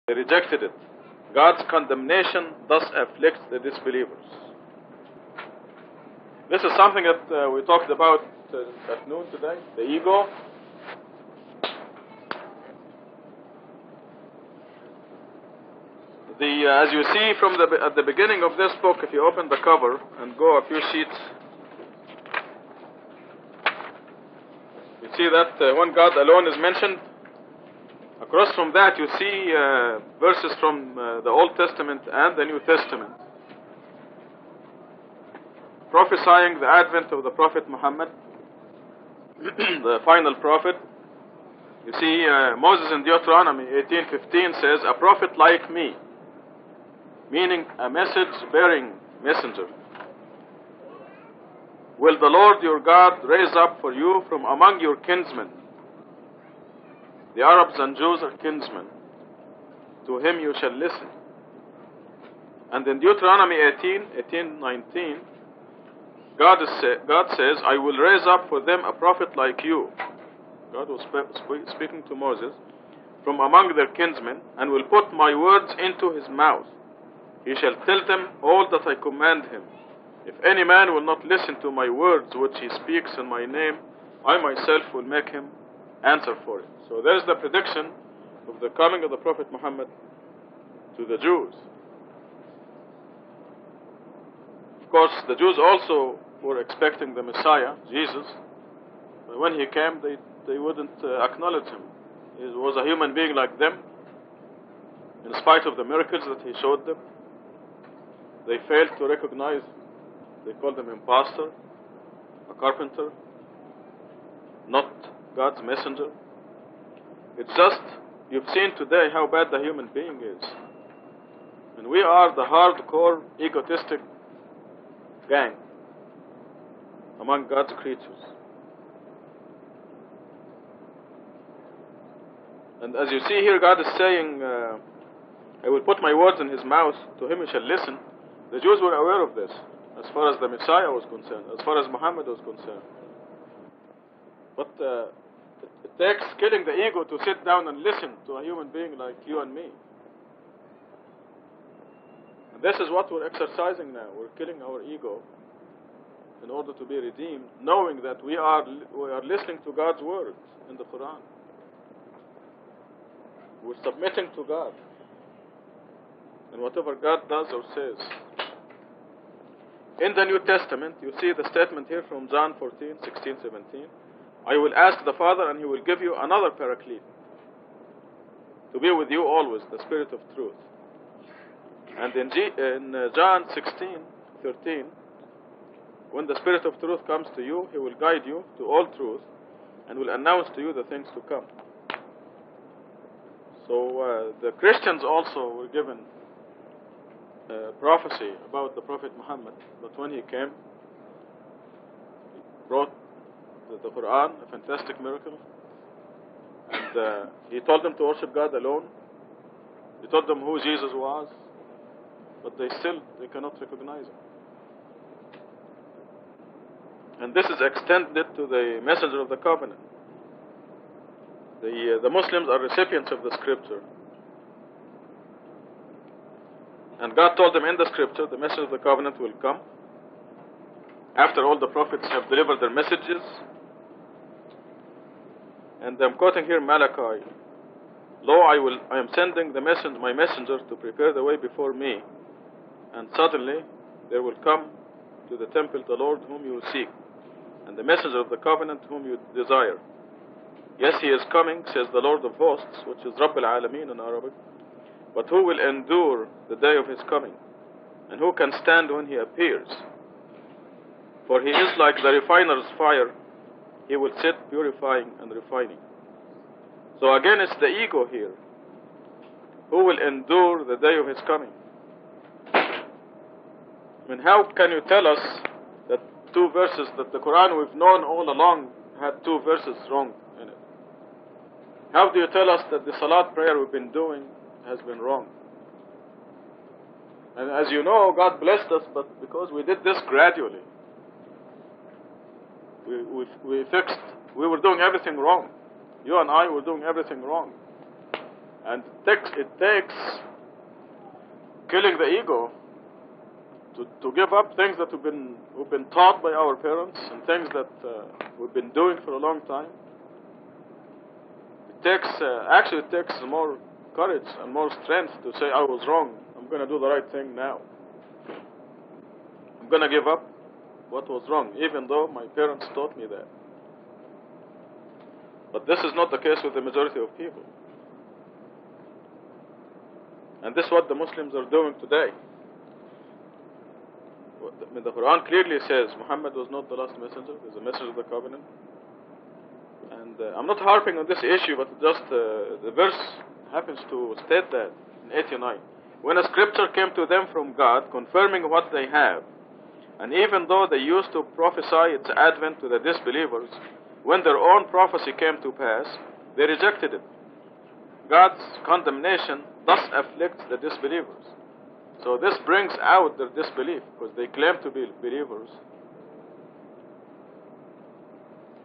They rejected it. God's condemnation thus afflicts the disbelievers. This is something that we talked about at noon today, the ego. As you see from at the beginning of this book, if you open the cover and go a few sheets, you see that when God alone is mentioned, across from that you see verses from the Old Testament and the New Testament, prophesying the advent of the Prophet Muhammad, the final prophet. You see, Moses in Deuteronomy 18:15 says, "A prophet like me," meaning a message-bearing messenger, "will the Lord your God raise up for you from among your kinsmen." The Arabs and Jews are kinsmen. "To him you shall listen." And in Deuteronomy 18:19, God says, "I will raise up for them a prophet like you." God was speaking to Moses, "from among their kinsmen, and will put my words into his mouth. He shall tell them all that I command him. If any man will not listen to my words which he speaks in my name, I myself will make him answer for it." So there's the prediction of the coming of the Prophet Muhammad to the Jews. Of course, the Jews also were expecting the Messiah, Jesus. But when he came, they wouldn't acknowledge him. He was a human being like them. In spite of the miracles that he showed them, they failed to recognize him. They called him impostor, a carpenter, not God's messenger. It's just, you've seen today how bad the human being is. And we are the hardcore, egotistic gang among God's creatures. And as you see here, God is saying, "I will put my words in his mouth, to him he shall listen." The Jews were aware of this, as far as the Messiah was concerned, as far as Muhammad was concerned. But it takes killing the ego to sit down and listen to a human being like you and me. And this is what we're exercising now. We're killing our ego in order to be redeemed, knowing that we are listening to God's words in the Quran. We're submitting to God and whatever God does or says. In the New Testament, you see the statement here from John 14:16, 17. "I will ask the Father, and he will give you another paraclete to be with you always, the Spirit of truth." And in John 16:13, "When the Spirit of truth comes to you, he will guide you to all truth and will announce to you the things to come." So the Christians also were given prophecy about the Prophet Muhammad, that when he came, he brought the Quran, a fantastic miracle, and he told them to worship God alone. He told them who Jesus was, but they cannot recognize him. And this is extended to the messenger of the covenant. The Muslims are recipients of the scripture. And God told them in the scripture, the messenger of the covenant will come after all the prophets have delivered their messages. And I'm quoting here Malachi, "Lo, I am sending my messenger to prepare the way before me, and suddenly there will come to the temple the Lord whom you seek, and the messenger of the covenant whom you desire. Yes, he is coming, says the Lord of hosts," which is Rabb al-Alameen in Arabic. "But who will endure the day of his coming? And who can stand when he appears? For he is like the refiner's fire. He will sit purifying and refining." So again, it's the ego here. Who will endure the day of his coming? I mean, how can you tell us that two verses, that the Quran we've known all along had two verses wrong in it? How do you tell us that the Salat prayer we've been doing has been wrong? And as you know, God blessed us, but because we did this gradually, we were doing everything wrong. You and I were doing everything wrong. And it takes killing the ego to give up things that we've been taught by our parents and things that we've been doing for a long time. It takes more courage and more strength to say, I was wrong, I'm going to do the right thing now. I'm going to give up what was wrong, even though my parents taught me that. But this is not the case with the majority of people. And this is what the Muslims are doing today. The Quran clearly says Muhammad was not the last messenger, he's a messenger of the covenant. And I'm not harping on this issue, but just the verse happens to state that in 89. When a scripture came to them from God, confirming what they have, and even though they used to prophesy its advent to the disbelievers, when their own prophecy came to pass, they rejected it. God's condemnation thus afflicts the disbelievers. So this brings out their disbelief, because they claim to be believers,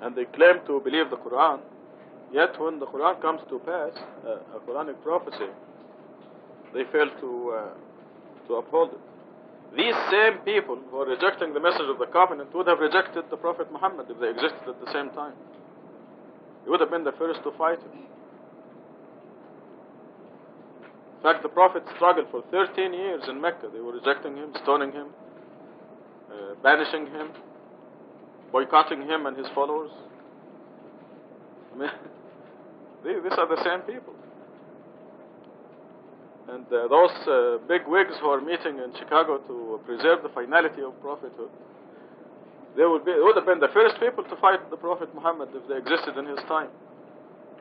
and they claim to believe the Quran, yet when the Quran comes to pass, a Quranic prophecy, they fail to uphold it. These same people who are rejecting the message of the covenant would have rejected the Prophet Muhammad if they existed at the same time. They would have been the first to fight him. In fact, the Prophet struggled for 13 years in Mecca. They were rejecting him, stoning him, banishing him, boycotting him and his followers. I mean, these are the same people. And those big wigs who are meeting in Chicago to preserve the finality of prophethood, they would have been the first people to fight the Prophet Muhammad if they existed in his time.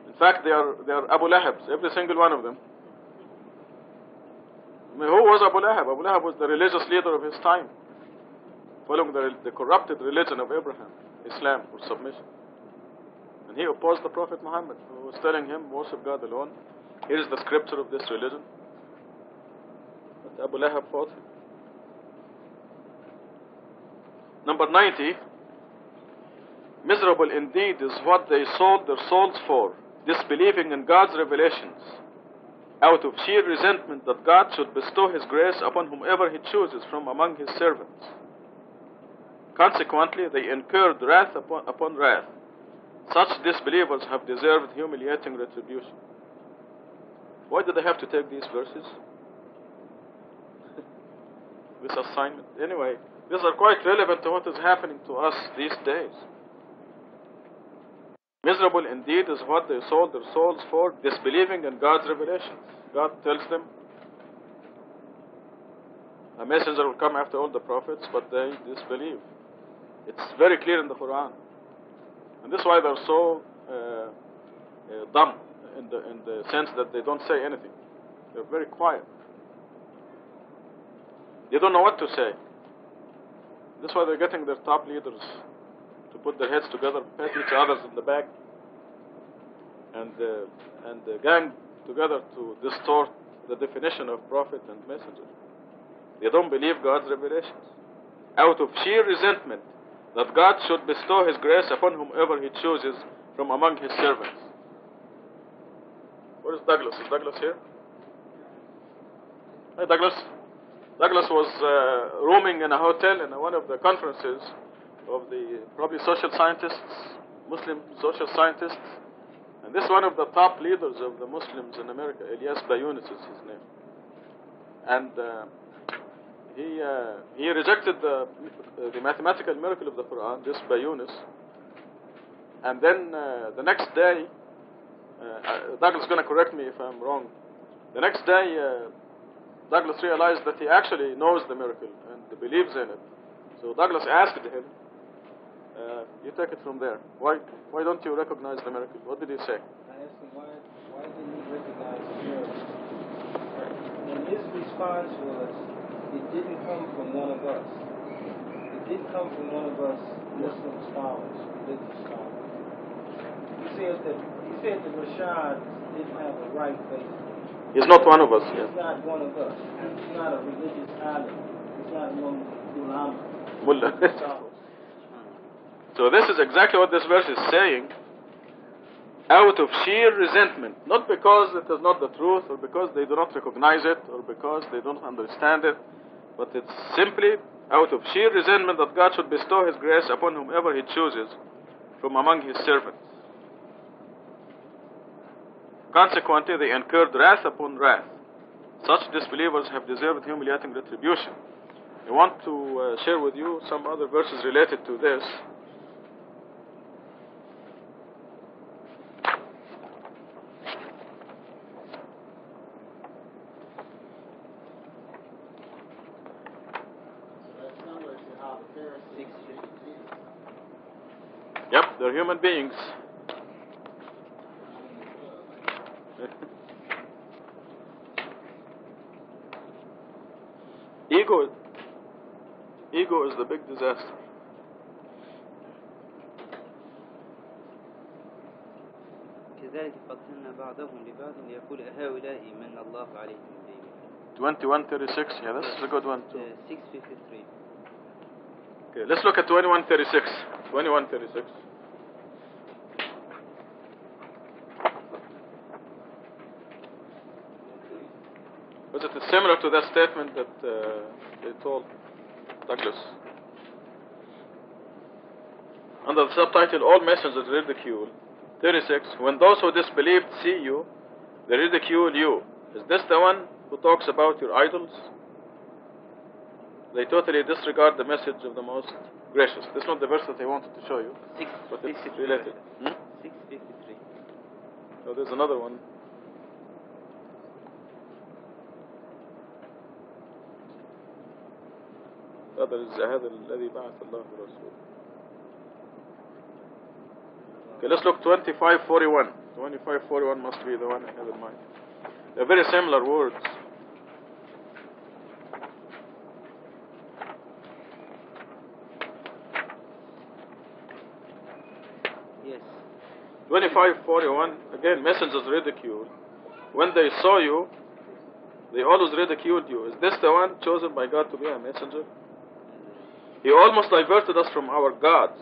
In fact, they are Abu Lahabs, every single one of them. I mean, who was Abu Lahab? Abu Lahab was the religious leader of his time, following the corrupted religion of Abraham, Islam, or submission. And he opposed the Prophet Muhammad, who was telling him, worship God alone. Here is the scripture of this religion. But Abu Lahab fought him. Number 90, miserable indeed is what they sold their souls for, disbelieving in God's revelations, out of sheer resentment that God should bestow His grace upon whomever He chooses from among His servants. Consequently, they incurred wrath upon wrath. Such disbelievers have deserved humiliating retribution. Why did they have to take these verses? This assignment. Anyway, these are quite relevant to what is happening to us these days. Miserable indeed is what they sold their souls for, disbelieving in God's revelations. God tells them a messenger will come after all the prophets, but they disbelieve. It's very clear in the Quran. And this is why they're so dumb in the sense that they don't say anything. They're very quiet. They don't know what to say. This is why they're getting their top leaders to put their heads together, pat each other in the back, and gang together to distort the definition of prophet and messenger. They don't believe God's revelations, out of sheer resentment that God should bestow His grace upon whomever He chooses from among His servants. Where is Douglas? Is Douglas here? Hi, Douglas. Douglas was rooming in a hotel in one of the conferences of the probably social scientists, Muslim social scientists. And this is one of the top leaders of the Muslims in America. Ilyas Bayunis is his name. And he rejected the mathematical miracle of the Quran, this Bayunis. And then the next day, Douglas is going to correct me if I'm wrong. The next day, Douglas realized that he actually knows the miracle and believes in it. So Douglas asked him, you take it from there. Why don't you recognize the miracle? What did he say? I asked him, why didn't he recognize the miracle? And his response was, it didn't come from one of us. It didn't come from one of us Muslim scholars, religious scholars. He said that Rashad didn't have the right faith. He's not one of us. He's not one of us. He's not a religious alim. He's not one ulama. Mullah. So this is exactly what this verse is saying. out of sheer resentment, not because it is not the truth, or because they do not recognize it, or because they don't understand it, but it's simply out of sheer resentment that God should bestow His grace upon whomever He chooses from among His servants. Consequently, they incurred wrath upon wrath. Such disbelievers have deserved humiliating retribution. I want to share with you some other verses related to this. Yep, they're human beings. Ego is the big disaster. كذلك فضلنا بعضهم لبعض ليقول هؤلاء من الله عليهم 21:36. Yeah, this is a good one too. 6:53. Okay, let's look at 21:36. 21:36. But it is similar to that statement that they told Douglas. Under the subtitle, All Messengers Ridicule. 36. When those who disbelieved see you, they ridicule you. Is this the one who talks about your idols? They totally disregard the message of the Most Gracious. This is not the verse that I wanted to show you, but it's related. 6:53. So there's another one. هذا الذي بعث الله رسوله. Okay, let's look 25:41. 25:41 must be the one I have in mind. They're very similar words. Yes. 25:41, again, messengers ridicule. When they saw you, they always ridiculed you. Is this the one chosen by God to be a messenger? He almost diverted us from our gods,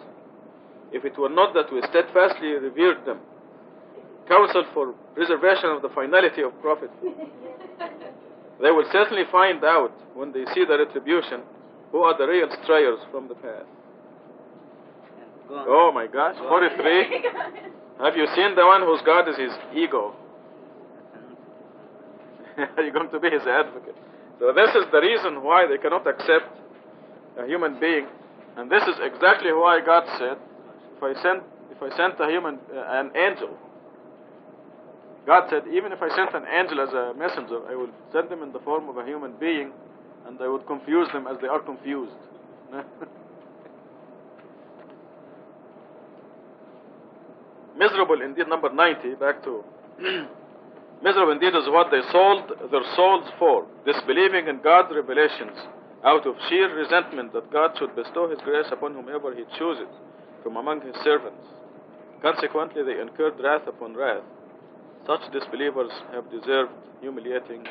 if it were not that we steadfastly revered them. Counsel for preservation of the finality of prophecy. They will certainly find out, when they see the retribution, who are the real strayers from the path. Oh my gosh, 43. Have you seen the one whose God is his ego? Are you going to be his advocate? So this is the reason why they cannot accept a human being, and this is exactly why God said, if I sent a human, an angel, God said, even if I sent an angel as a messenger, I will send them in the form of a human being, and I would confuse them as they are confused. Miserable indeed, number 90, back to miserable indeed is what they sold their souls for, disbelieving in God's revelations, out of sheer resentment that God should bestow His grace upon whomever He chooses from among His servants. Consequently, they incurred wrath upon wrath. Such disbelievers have deserved humiliating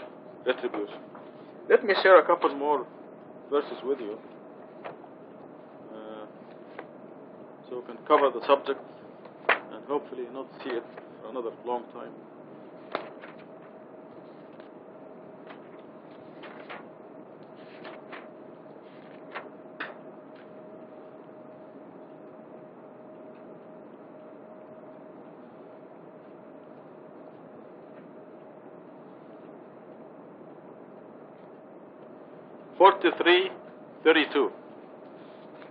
retribution. Let me share a couple more verses with you, so we can cover the subject and hopefully not see it for another long time. Forty-three, 32.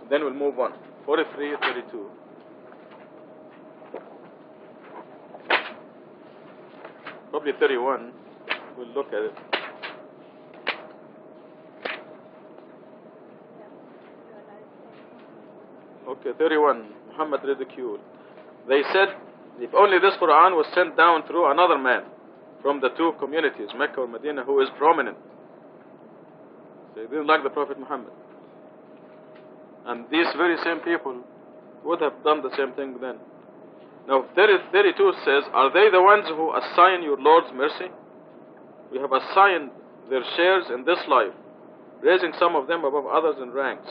Then we'll move on. 43, 32. Probably 31. We'll look at it. Okay, 31. Muhammad ridiculed. They said, if only this Quran was sent down through another man from the two communities, Mecca or Medina, who is prominent. They didn't like the Prophet Muhammad. And these very same people would have done the same thing then. Now 32 says, are they the ones who assign your Lord's mercy? We have assigned their shares in this life, raising some of them above others in ranks,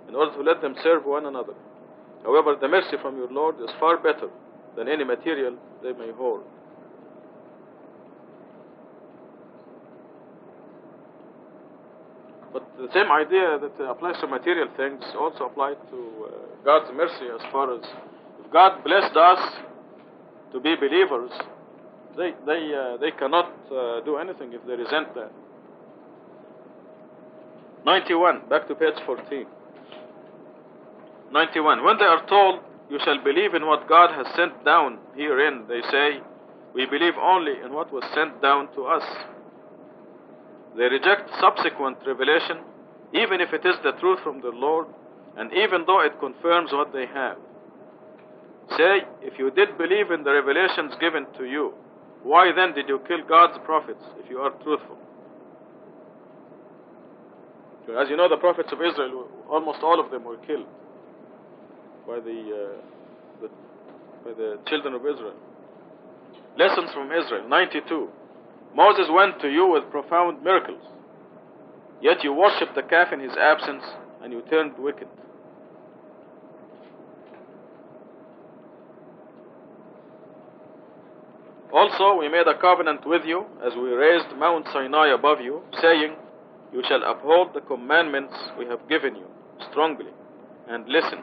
in order to let them serve one another. However, the mercy from your Lord is far better than any material they may hold. But the same idea that applies to material things also applies to God's mercy, as far as if God blessed us to be believers, they cannot do anything if they resent that. 91, back to page 14. 91. When they are told, you shall believe in what God has sent down herein, they say, we believe only in what was sent down to us. They reject subsequent revelation, even if it is the truth from the Lord, and even though it confirms what they have. Say, if you did believe in the revelations given to you, why then did you kill God's prophets if you are truthful? So as you know, the prophets of Israel, almost all of them were killed by the children of Israel. Lessons from Israel, 92. Moses went to you with profound miracles, yet you worshipped the calf in his absence, and you turned wicked. Also, we made a covenant with you as we raised Mount Sinai above you, saying, you shall uphold the commandments we have given you strongly, and listen.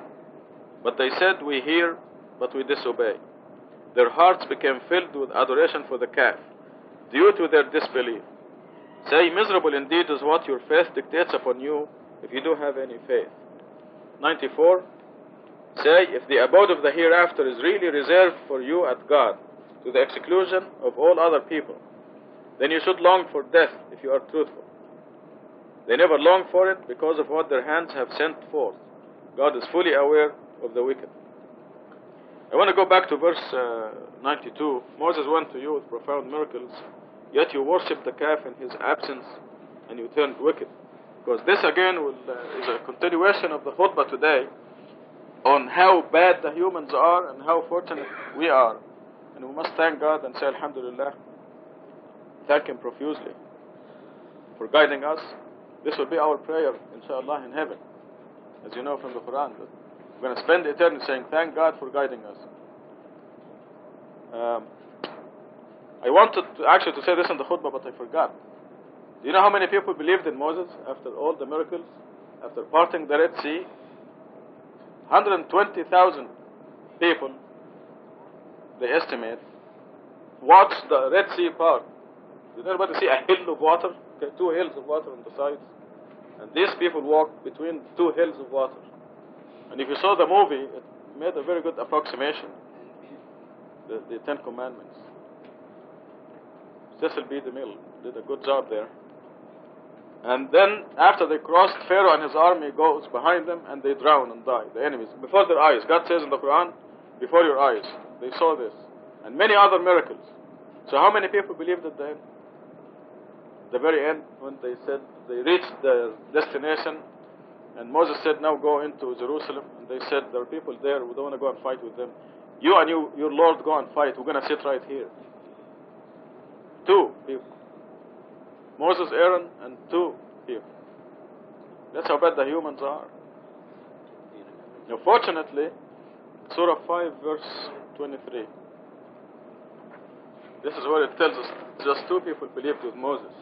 But they said, we hear, but we disobey. Their hearts became filled with adoration for the calf, due to their disbelief. Say, miserable indeed is what your faith dictates upon you, if you do have any faith. 94. Say, if the abode of the hereafter is really reserved for you at God, to the exclusion of all other people, then you should long for death if you are truthful. They never long for it because of what their hands have sent forth. God is fully aware of the wicked. I want to go back to verse 92. Moses went to you with profound miracles, yet you worshipped the calf in his absence, and you turned wicked. Because this again is a continuation of the khutbah today on how bad the humans are and how fortunate we are. And we must thank God and say Alhamdulillah. Thank Him profusely for guiding us. This will be our prayer, inshallah, in heaven. As you know from the Quran, that we're going to spend eternity saying, thank God for guiding us. I wanted to say this in the khutbah, but I forgot. Do you know how many people believed in Moses after all the miracles? After parting the Red Sea? 120,000 people, they estimate, watched the Red Sea part. Did anybody see a hill of water? Okay, 2 hills of water on the sides. And these people walked between 2 hills of water. And if you saw the movie, it made a very good approximation. The 10 Commandments. Cecil B. DeMille did a good job there. And then, after they crossed, Pharaoh and his army goes behind them, and they drown and die, the enemies, before their eyes. God says in the Quran, before your eyes. They saw this. And many other miracles. So how many people believed at the end? The very end, when they said, they reached the destination, and Moses said, now go into Jerusalem. And they said, there are people there, we don't want to go and fight with them. You and your Lord go and fight, we're going to sit right here. 2 people. Moses, Aaron, and 2 people. That's how bad the humans are. Now, fortunately, Surah 5, verse 23. This is where it tells us just 2 people believed with Moses.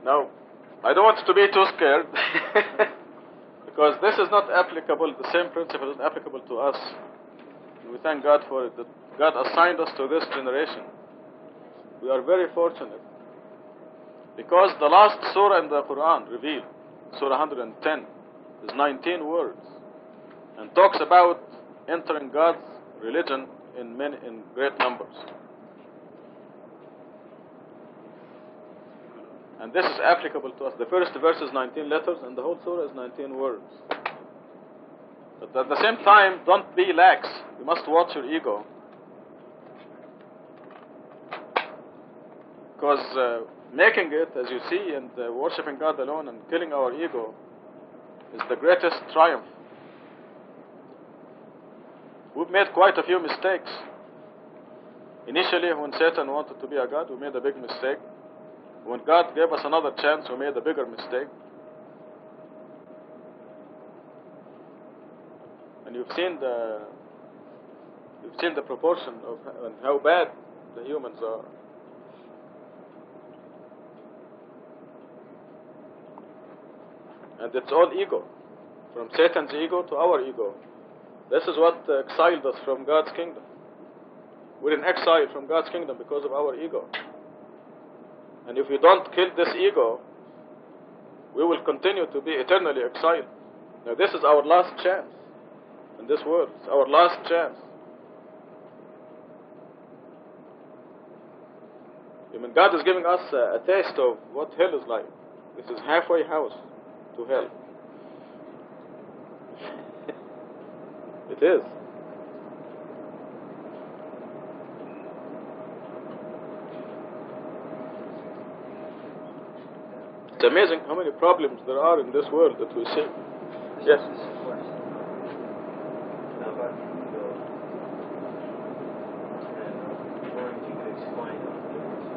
Now, I don't want you to be too scared, because this is not applicable, the same principle is applicable to us. And we thank God for it, that God assigned us to this generation. We are very fortunate, because the last surah in the Quran revealed, Surah 110, is 19 words, and talks about entering God's religion in great numbers. And this is applicable to us. The first verse is 19 letters, and the whole surah is 19 words. But at the same time, don't be lax. You must watch your ego. Because making it, as you see, and worshipping God alone and killing our ego is the greatest triumph. We've made quite a few mistakes. Initially, when Satan wanted to be a god, we made a big mistake. When God gave us another chance, we made a bigger mistake. And you've seen the You've seen the proportion of and how bad the humans are. And it's all ego, from Satan's ego to our ego. This is what exiled us from God's kingdom. We're in exile from God's kingdom because of our ego. And if we don't kill this ego, we will continue to be eternally exiled. Now this is our last chance in this world. It's our last chance. I mean, God is giving us a taste of what hell is like. This is halfway house to hell. It is. It's amazing how many problems there are in this world that we see. Yes. This is a question. Now about the ego, and wondering if you could explain the difference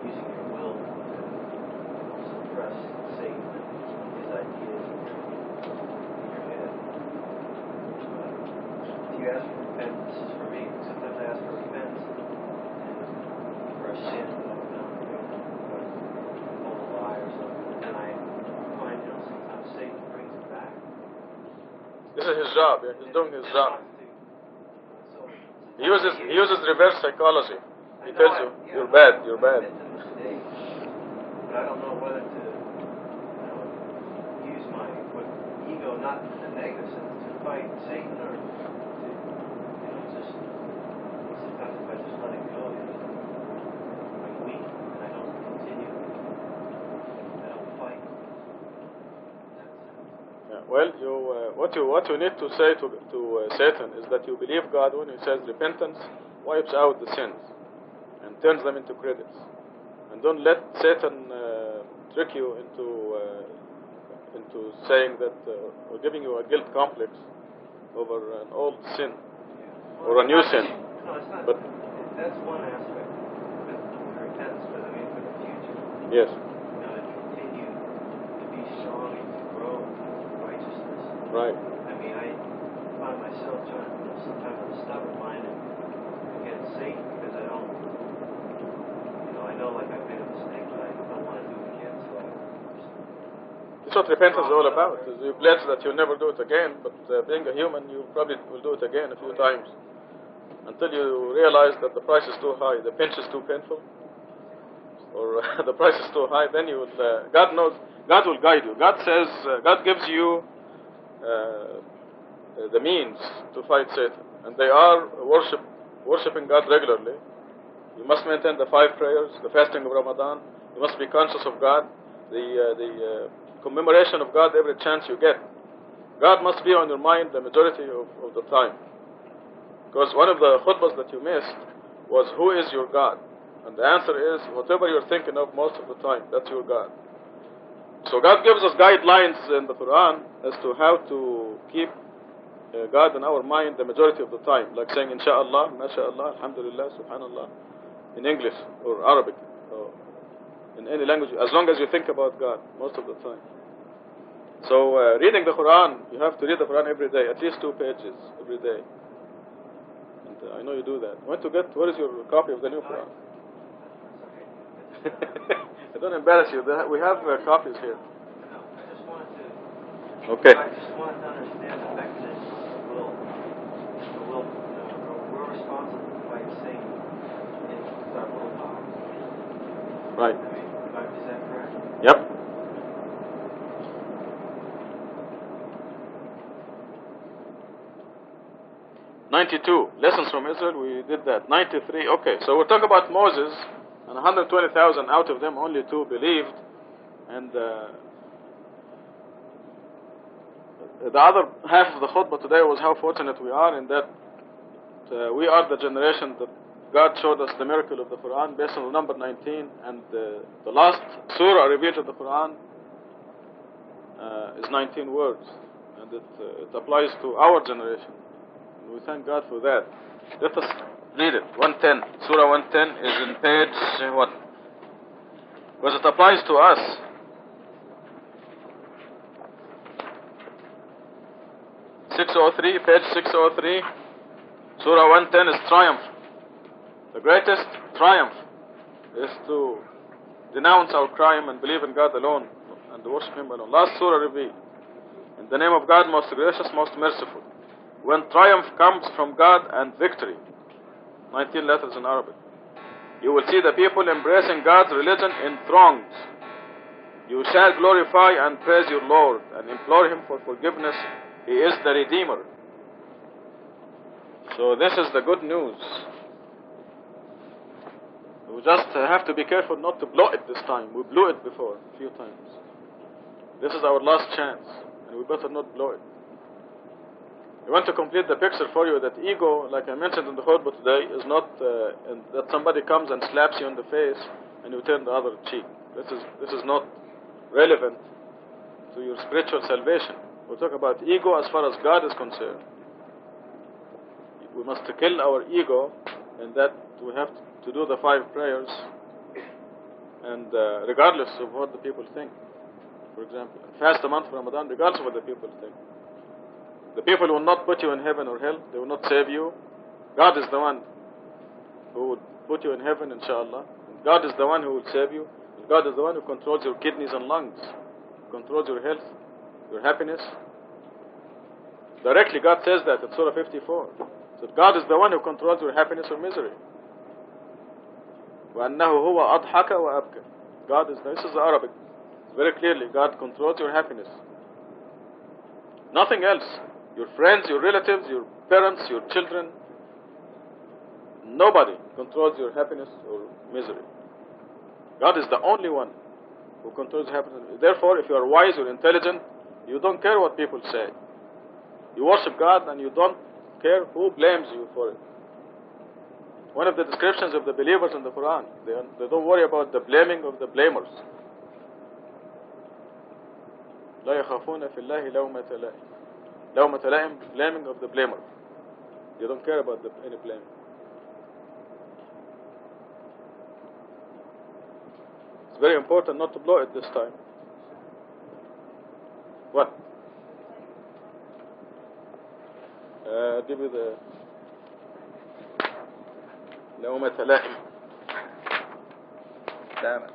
using your will to suppress Satan and his ideas in your head. If you ask for repentance, this is for me. Sometimes I ask for repentance and for a sin that I've done, told a lie or something, and I find, sometimes Satan brings it back. This is his job. Yeah. He's doing his job. He uses reverse psychology. He tells you, you're bad, you're bad. But I don't know whether to use my ego, not in a negative sense, to fight Satan, or to, just sometimes if I just let it go, I'm weak and I don't continue. I don't fight. Yeah. Well, what you need to say to Satan is that you believe God when He says repentance wipes out the sins and turns them into credits, and don't let Satan trick you into saying that or giving you a guilt complex over an old sin or a new sin. No, it's not. But that's one aspect of repentance, but I mean for the future. yes, To continue to be strong and to grow in righteousness. right. I mean, I find myself trying, sometimes I'm stubborn-minded against Satan because I don't, I know like I've made a mistake, but I don't want to do it again, so That's what repentance is all about. Is you pledge that you'll never do it again, but being a human, you probably will do it again a few times until you realize that the price is too high, the pinch is too painful, or the price is too high. Then you will. God knows. God will guide you. God says. God gives you the means to fight Satan, and they are worshiping God regularly. You must maintain the 5 prayers, the fasting of Ramadan. You must be conscious of God, the commemoration of God every chance you get. God must be on your mind the majority of the time. Because one of the khutbahs that you missed was, who is your God? And the answer is, whatever you're thinking of most of the time, that's your God. So God gives us guidelines in the Quran as to how to keep God in our mind the majority of the time. Like saying, Insha'Allah, MashaAllah, Alhamdulillah, Subhanallah, in English or Arabic, or in any language, as long as you think about God most of the time. So reading the Quran, you have to read the Quran every day, at least 2 pages every day. And I know you do that. Where is your copy of the new Quran? I don't embarrass you. We have copies here. I just wanted to. Okay. I just wanted to understand the mechanism of the will. The will. We're responsible for fighting Satan with our willpower. Right. I mean, is that correct? Yep. '92 lessons from Israel. We did that. '93. Okay. So we're talking about Moses, and 120,000 out of them, only 2 believed, and the other half of the khutbah today was how fortunate we are in that we are the generation that God showed us the miracle of the Quran based on number 19, and the last surah revealed in the Quran is 19 words, and it applies to our generation. And we thank God for that. Let us read it. 110. Surah 110 is in page what? Because it applies to us. Page 603. Surah 110 is triumph. The greatest triumph is to denounce our crime and believe in God alone and worship Him alone. Last surah revealed. In the name of God, most gracious, most merciful. When triumph comes from God and victory, 19 letters in Arabic, you will see the people embracing God's religion in throngs. You shall glorify and praise your Lord and implore Him for forgiveness. He is the Redeemer. So this is the good news. We just have to be careful not to blow it this time. We blew it before a few times. This is our last chance, and we better not blow it. I want to complete the picture for you that ego, like I mentioned in the khutbah today, is not that somebody comes and slaps you in the face and you turn the other cheek. This is not relevant to your spiritual salvation. We talk about ego as far as God is concerned. We must kill our ego, in that we have to do the 5 prayers, and regardless of what the people think. For example, fast a month of Ramadan regardless of what the people think. The people will not put you in heaven or hell. They will not save you. God is the one who will put you in heaven, inshallah. God is the one who will save you. God is the one who controls your kidneys and lungs, controls your health, your happiness. Directly God says that in Surah 54. So God is the one who controls your happiness or misery. وَأَنَّهُ هُوَ أَضْحَكَ وَأَبْكَى. God is, this is Arabic. Very clearly, God controls your happiness. Nothing else. Your friends, your relatives, your parents, your children. Nobody controls your happiness or misery. God is the only one who controls happiness. Therefore, if you are wise or intelligent, you don't care what people say. You worship God and you don't care who blames you for it. One of the descriptions of the believers in the Quran, they don't worry about the blaming of the blamers. لا يخافون في الله لومة لائم. لومة لائم, blaming of the blamer. You don't care about any blame. It's very important not to blow it this time. What? Give you the لومة لائم. Damn it.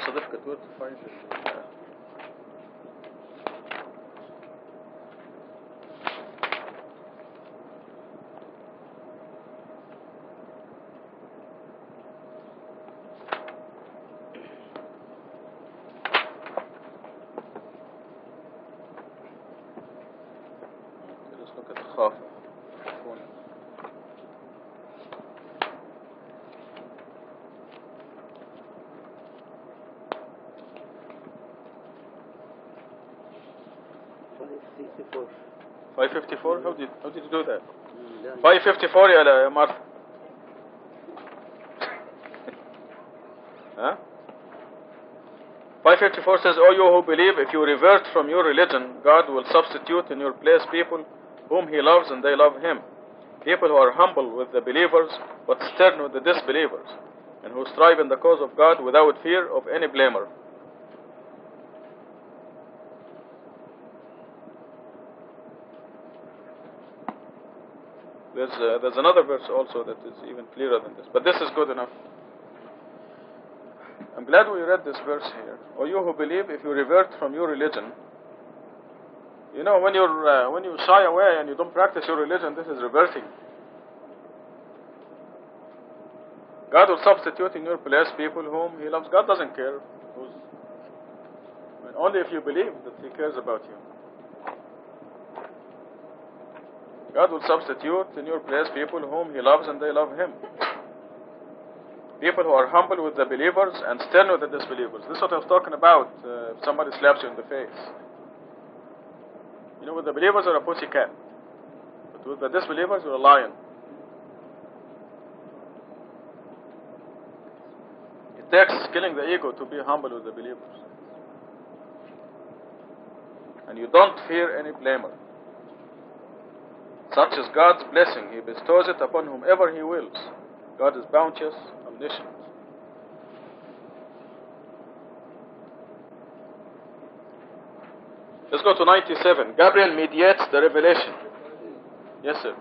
صدفك where to find it. Let's look at the khaf. 554? How did you do that? 554 يا Martha. Huh? 554 says, O you who believe, if you revert from your religion, God will substitute in your place people whom He loves and they love Him. People who are humble with the believers but stern with the disbelievers, and who strive in the cause of God without fear of any blamer. There's another verse also that is even clearer than this, but this is good enough. I'm glad we read this verse here. O you who believe, if you revert from your religion, you know, when you shy away and you don't practice your religion, this is reverting. God will substitute in your place people whom He loves. God doesn't care only if you believe that He cares about you. God will substitute in your place people whom He loves and they love Him. People who are humble with the believers and stern with the disbelievers. This is what I was talking about. If somebody slaps you in the face. You know, with the believers you're a pussycat. But with the disbelievers you're a lion. It takes killing the ego to be humble with the believers. And you don't fear any blamer. Such is God's blessing. He bestows it upon whomever He wills. God is bounteous, omniscient. Let's go to 97. Gabriel mediates the revelation. Yes, sir.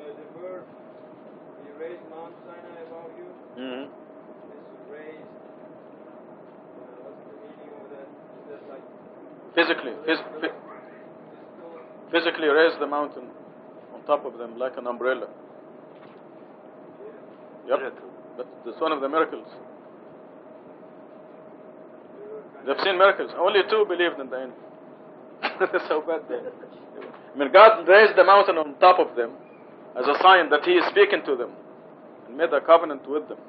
The verb, he raised Mount Sinai above you. Mm-hmm. This raised, what's the meaning of that? Is that like physically raise the mountain on top of them like an umbrella. Yep. That's one of the miracles. They've seen miracles. Only 2 believed in the end. That's how bad they are. I mean, God raised the mountain on top of them as a sign that He is speaking to them and made a covenant with them.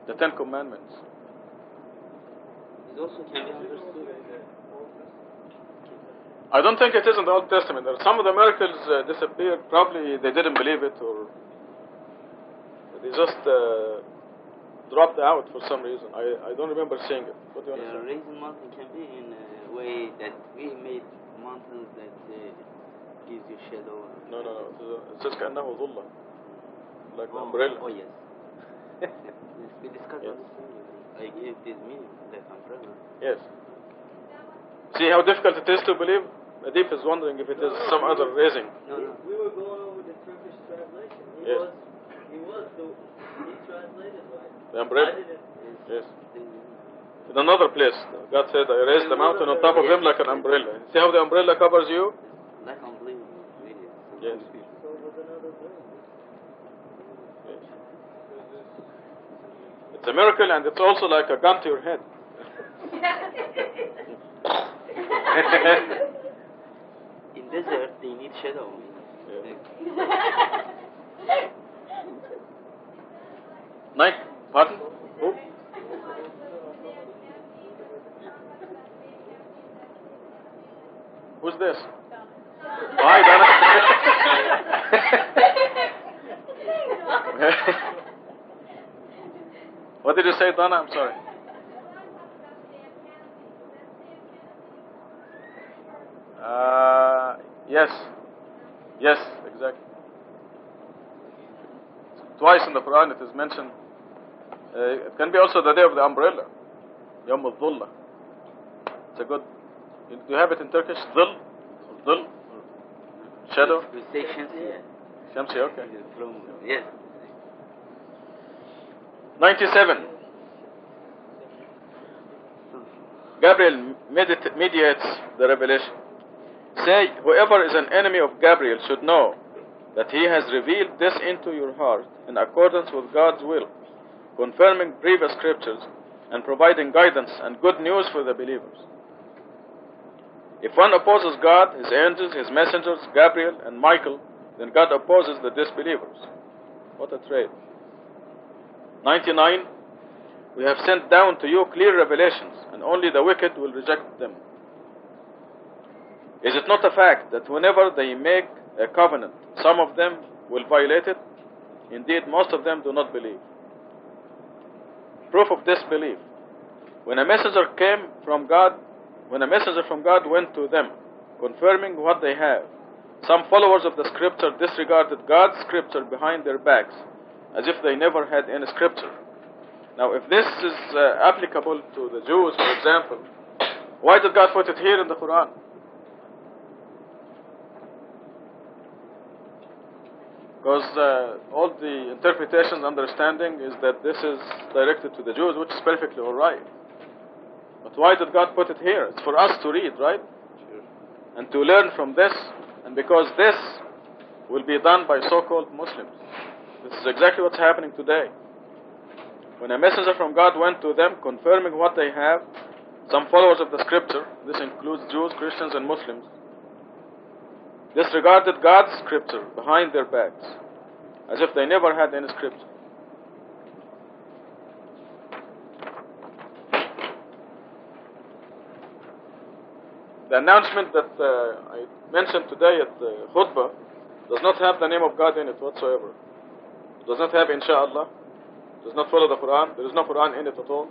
The 10 Commandments. It also can be understood. I don't think it is in the Old Testament. Some of the miracles disappeared. Probably they didn't believe it, or they just dropped out for some reason. I don't remember seeing it. What do you want to say? Raising mountain can be in a way that we made mountains that gives you shadow. No. It's just كأنه ظلة, like an umbrella. Oh yes. Yes, we discussed Yes. on this thing. I gave this meaning, like umbrella. Yes. See how difficult it is to believe? Adib is wondering if it is some other raising. No. We were going over the Turkish translation. Yes. He translated right. The umbrella? I didn't. Yes. In another place, God said, I raised the mountain on top of him like an umbrella. See how the umbrella covers you? Like unbelievable. Really. Yes. So it was another thing. Yes. It's a miracle, and it's also like a gun to your head. In desert, they need shadow. Nine. Pardon? Who? Who's this? Hi, Donna. What did you say, Donna? I'm sorry. Yes. Yes, exactly. Twice in the Quran it is mentioned. It can be also the day of the umbrella. Yawm al-Dhulla. It's a good. Do you have it in Turkish? Dhull? Dhull? Shadow? We say Shamsiya. Shamsi, okay. Yes. 97. Gabriel mediates the revelation. Say, whoever is an enemy of Gabriel should know that he has revealed this into your heart in accordance with God's will, confirming previous scriptures and providing guidance and good news for the believers. If one opposes God, His angels, His messengers, Gabriel and Michael, then God opposes the disbelievers. What a trade. 99. We have sent down to you clear revelations, and only the wicked will reject them. Is it not a fact that whenever they make a covenant, some of them will violate it? Indeed, most of them do not believe. Proof of disbelief. When a messenger from God went to them, confirming what they have, some followers of the scripture disregarded God's scripture behind their backs, as if they never had any scripture. Now, if this is applicable to the Jews, for example, why did God put it here in the Quran? Because all the interpretations, understanding is that this is directed to the Jews, which is perfectly alright. But why did God put it here? It's for us to read, right? Sure. And to learn from this, and because this will be done by so-called Muslims. This is exactly what's happening today. When a messenger from God went to them, confirming what they have, some followers of the scripture, this includes Jews, Christians, and Muslims, disregarded God's scripture behind their backs, as if they never had any scripture. The announcement that I mentioned today at the khutbah does not have the name of God in it whatsoever. It does not have Insha'Allah. It does not follow the Quran. There is no Quran in it at all.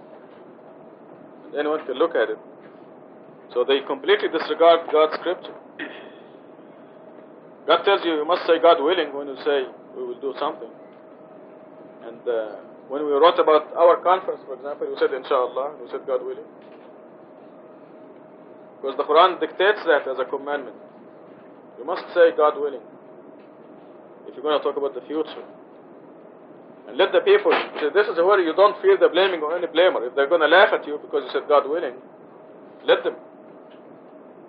And anyone can look at it. So they completely disregard God's scripture. God tells you, you must say God willing when you say we will do something. And When we wrote about our conference, for example, we said inshallah, we said God willing. Because the Quran dictates that as a commandment. You must say God willing if you're going to talk about the future. And let the people, see, this is where you don't feel the blaming or any blamer. If they're going to laugh at you because you said God willing, let them.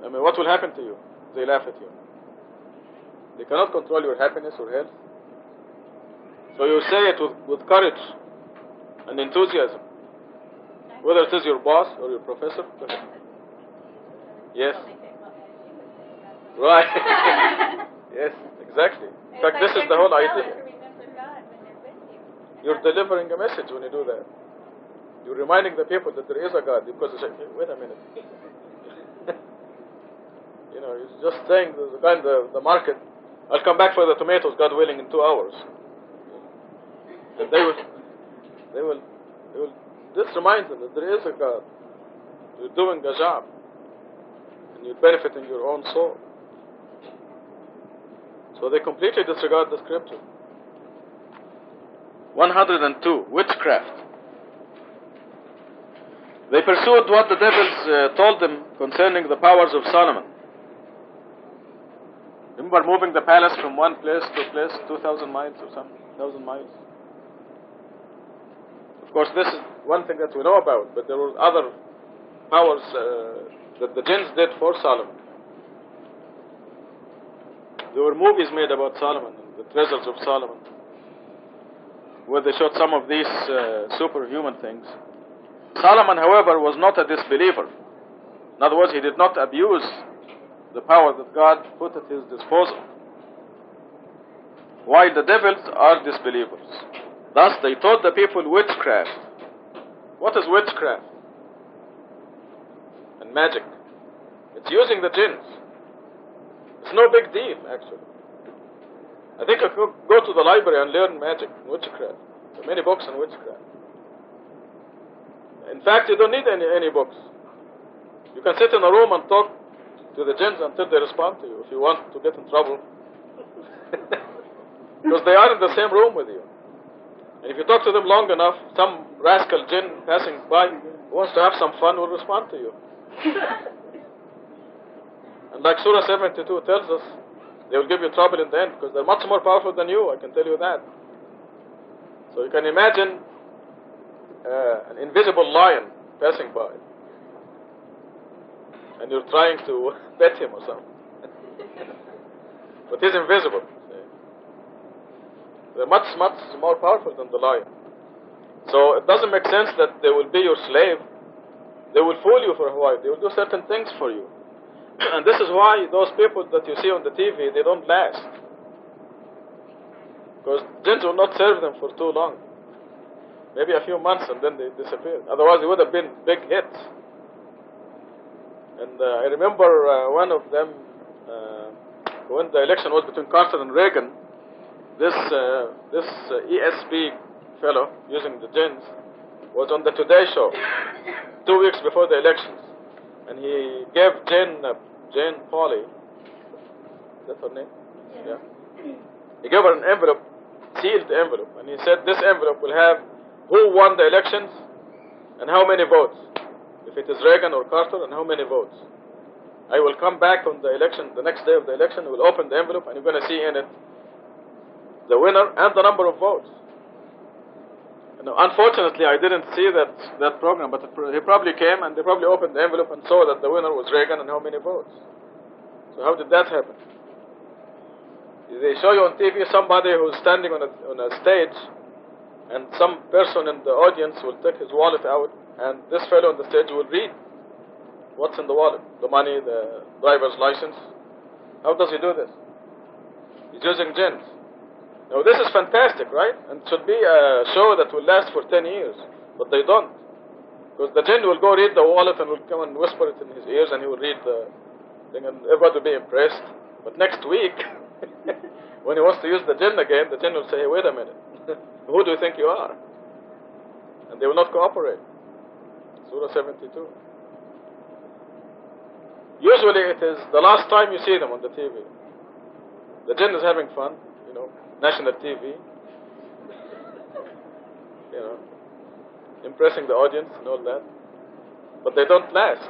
I mean, what will happen to you if they laugh at you? They cannot control your happiness or health. So you say it with courage and enthusiasm. Whether it is your boss or your professor. Yes. Right. Yes, exactly. In fact, this is the whole idea. You're delivering a message when you do that. You're reminding the people that there is a God, because they say, wait a minute. You know, he's just saying the guy in the market, I'll come back for the tomatoes, God willing, in 2 hours. And they will just remind them that there is a God. You're doing a job. And you're benefiting your own soul. So they completely disregard the scripture. 102. Witchcraft. They pursued what the devils told them concerning the powers of Solomon. Remember moving the palace from one place to a place, 2,000 miles or some 1,000 miles. Of course, this is one thing that we know about, but there were other powers that the jinns did for Solomon. There were movies made about Solomon, the treasures of Solomon, where they showed some of these superhuman things. Solomon, however, was not a disbeliever. In other words, he did not abuse the power that God put at his disposal, while the devils are disbelievers. Thus, they taught the people witchcraft. What is witchcraft? And magic. It's using the jinns. It's no big deal, actually. I think I could go to the library and learn magic, witchcraft. There are many books on witchcraft. In fact, you don't need any books. You can sit in a room and talk to the jinns until they respond to you if you want to get in trouble. Because they are in the same room with you. And if you talk to them long enough, some rascal jinn passing by who wants to have some fun will respond to you. And like Surah 72 tells us, they will give you trouble in the end because they're much more powerful than you, I can tell you that. So you can imagine an invisible lion passing by. And you're trying to pet him or something. But he's invisible. They're much, much more powerful than the lion. So it doesn't make sense that they will be your slave. They will fool you for a while. They will do certain things for you. And this is why those people that you see on the TV, they don't last. Because jinns will not serve them for too long. Maybe a few months and then they disappear. Otherwise they would have been big hits. And I remember one of them, when the election was between Carter and Reagan, this ESP fellow, using the jinns, was on the Today Show 2 weeks before the elections. And he gave Jane Pauley, is that her name? Yeah. He gave her an envelope, sealed envelope, and he said this envelope will have who won the elections and how many votes. If it is Reagan or Carter, and how many votes. I will come back on the election, the next day of the election, we'll open the envelope and you're going to see in it the winner and the number of votes. And unfortunately, I didn't see that program, but he probably came and they probably opened the envelope and saw that the winner was Reagan and how many votes. So how did that happen? They show you on TV somebody who's standing on a stage, and some person in the audience will take his wallet out, and this fellow on the stage will read what's in the wallet, the money, the driver's license. How does he do this? He's using jinns. Now this is fantastic, right? And it should be a show that will last for 10 years. But they don't. Because the jinn will go read the wallet and will come and whisper it in his ears and he will read the thing and everybody will be impressed. But next week, when he wants to use the jinn again, the jinn will say, hey, wait a minute. Who do you think you are? And they will not cooperate. Surah 72. Usually it is the last time you see them on the TV. The jinn is having fun, national TV. impressing the audience and all that. But they don't last.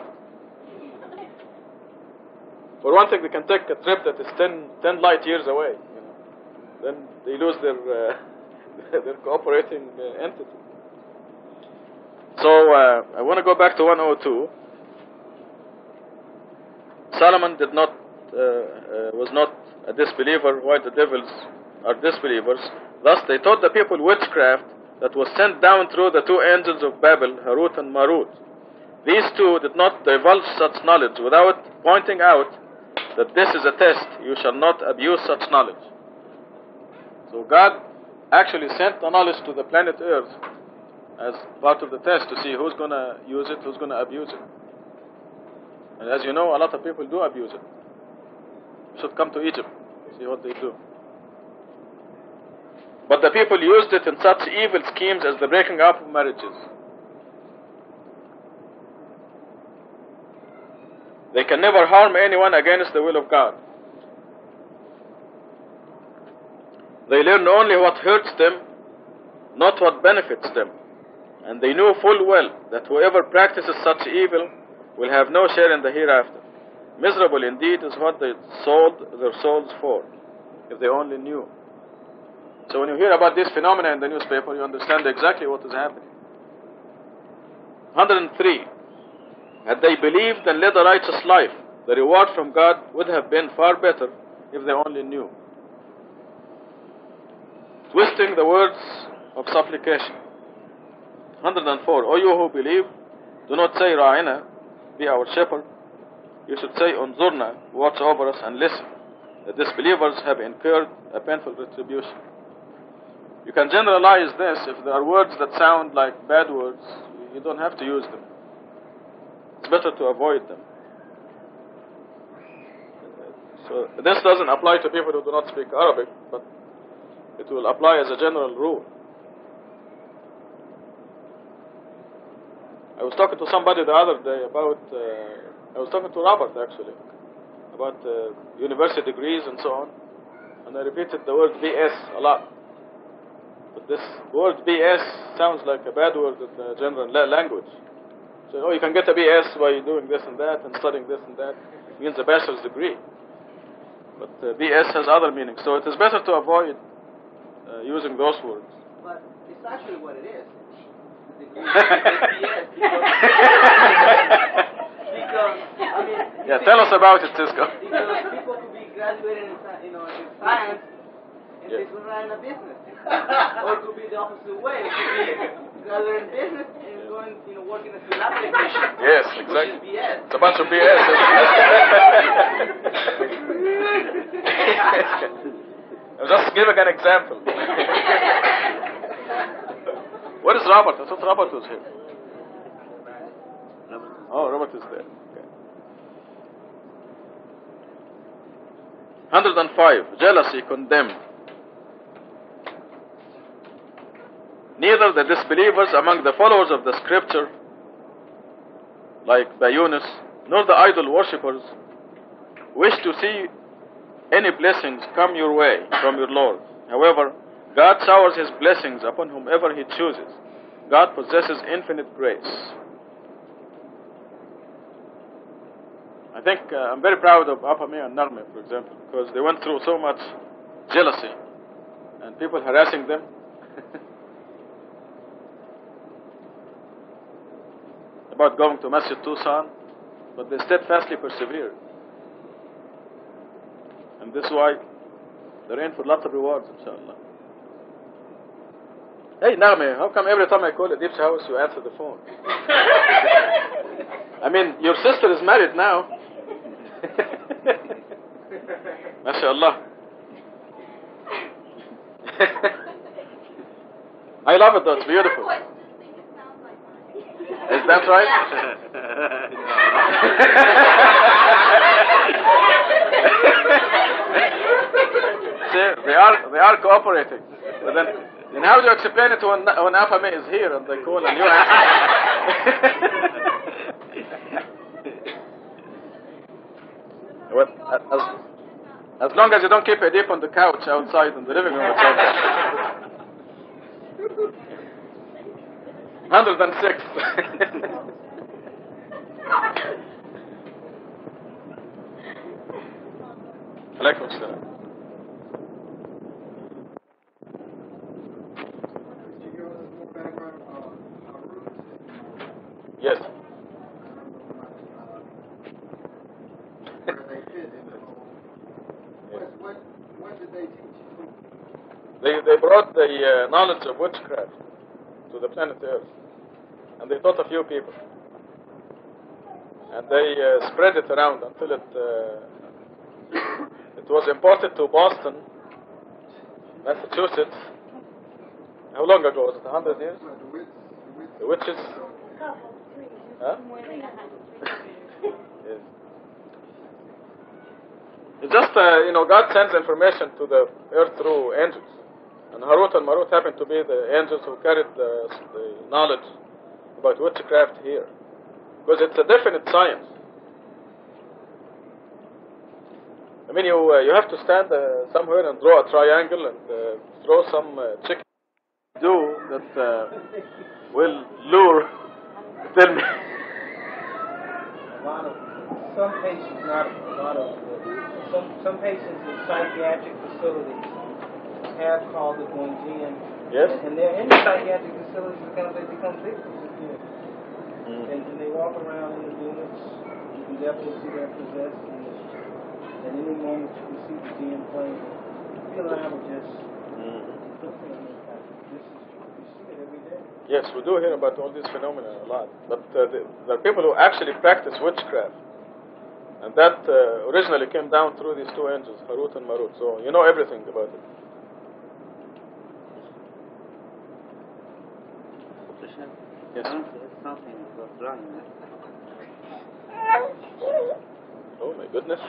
For one thing, they can take a trip that is 10 light years away. Then they lose their their cooperating entity. So I want to go back to 102. Solomon was not a disbeliever, while the devils are disbelievers. Thus they taught the people witchcraft that was sent down through the two angels of Babel, Harut and Marut. These two did not divulge such knowledge without pointing out that this is a test. You shall not abuse such knowledge. So God actually sent the knowledge to the planet Earth as part of the test to see who's going to use it, who's going to abuse it. And as you know, a lot of people do abuse it. You should come to Egypt, see what they do. But the people used it in such evil schemes as the breaking up of marriages. They can never harm anyone against the will of God. They learn only what hurts them, not what benefits them. And they knew full well that whoever practices such evil will have no share in the hereafter. Miserable indeed is what they sold their souls for, if they only knew. So when you hear about this phenomena in the newspaper, you understand exactly what is happening. 103. Had they believed and led a righteous life, the reward from God would have been far better if they only knew. Twisting the words of supplication. 104. O you who believe, do not say Ra'ina, be our shepherd. You should say Unzurna, watch over us and listen. The disbelievers have incurred a painful retribution. You can generalize this. If there are words that sound like bad words, you don't have to use them. It's better to avoid them. So this doesn't apply to people who do not speak Arabic, but it will apply as a general rule. I was talking to somebody the other day about, I was talking to Robert actually, about university degrees and so on, and I repeated the word BS a lot. But this word BS sounds like a bad word in the general language. So, you can get a BS by doing this and that and studying this and that. It means a bachelor's degree. But BS has other meanings. So it is better to avoid using those words. But it's actually what it is. Because, I mean... Yeah, tell us about it, Cisco. Because people could be graduating in science and they could run a business. Or it could be the opposite way. It could be graduating business and going, working as a lab technician. Yes, exactly. Which is BS. It's a bunch of BS. I'm just giving an example. Where is Robert? I thought Robert was here. Oh, Robert is there. Okay. 105. Jealousy condemned. Neither the disbelievers among the followers of the scripture, like Bayunus, nor the idol worshippers, wish to see any blessings come your way from your Lord. However, God showers His blessings upon whomever He chooses. God possesses infinite grace. I think I'm very proud of Apame and Narme, for example, because they went through so much jealousy and people harassing them. About going to Masjid Tucson, but they steadfastly persevered. And this is why they're in for lots of rewards, inshallah. Hey, Narme, how come every time I call Adib's house, you answer the phone? I mean, your sister is married now. MashaAllah. I love it though, it's beautiful. Is that right? See, they are cooperating. But then how do you explain it when Afame is here and they call and you answer? Well, as long as you don't keep Edip on the couch outside in the living room, it's okay. 106. Alaikum salam. Yes. What did they teach you? They brought the knowledge of witchcraft to the planet Earth, and they taught a few people, and they spread it around until it was imported to Boston, Massachusetts. How long ago was it? 100 years? The witches. Huh? Yes. It's just, God sends information to the earth through angels. And Harut and Marut happen to be the angels who carried the knowledge about witchcraft here. Because it's a definite science. I mean, you have to stand somewhere and draw a triangle and throw some chicken that will lure. Tell me. Some patients, not a lot of, some patients in psychiatric facilities have called upon jinn. Yes. And they're in the psychiatric facilities because they become victims of jinn. And they walk around in the units. You can definitely see they're possessed. And at any moment you can see the jinn playing. Feel liable just. You see it every day. Yes, we do hear about all these phenomena a lot. But there are people who actually practice witchcraft. And that originally came down through these two angels, Harut and Marut. So you know everything about it. Yes. Something was wrong. Oh my goodness.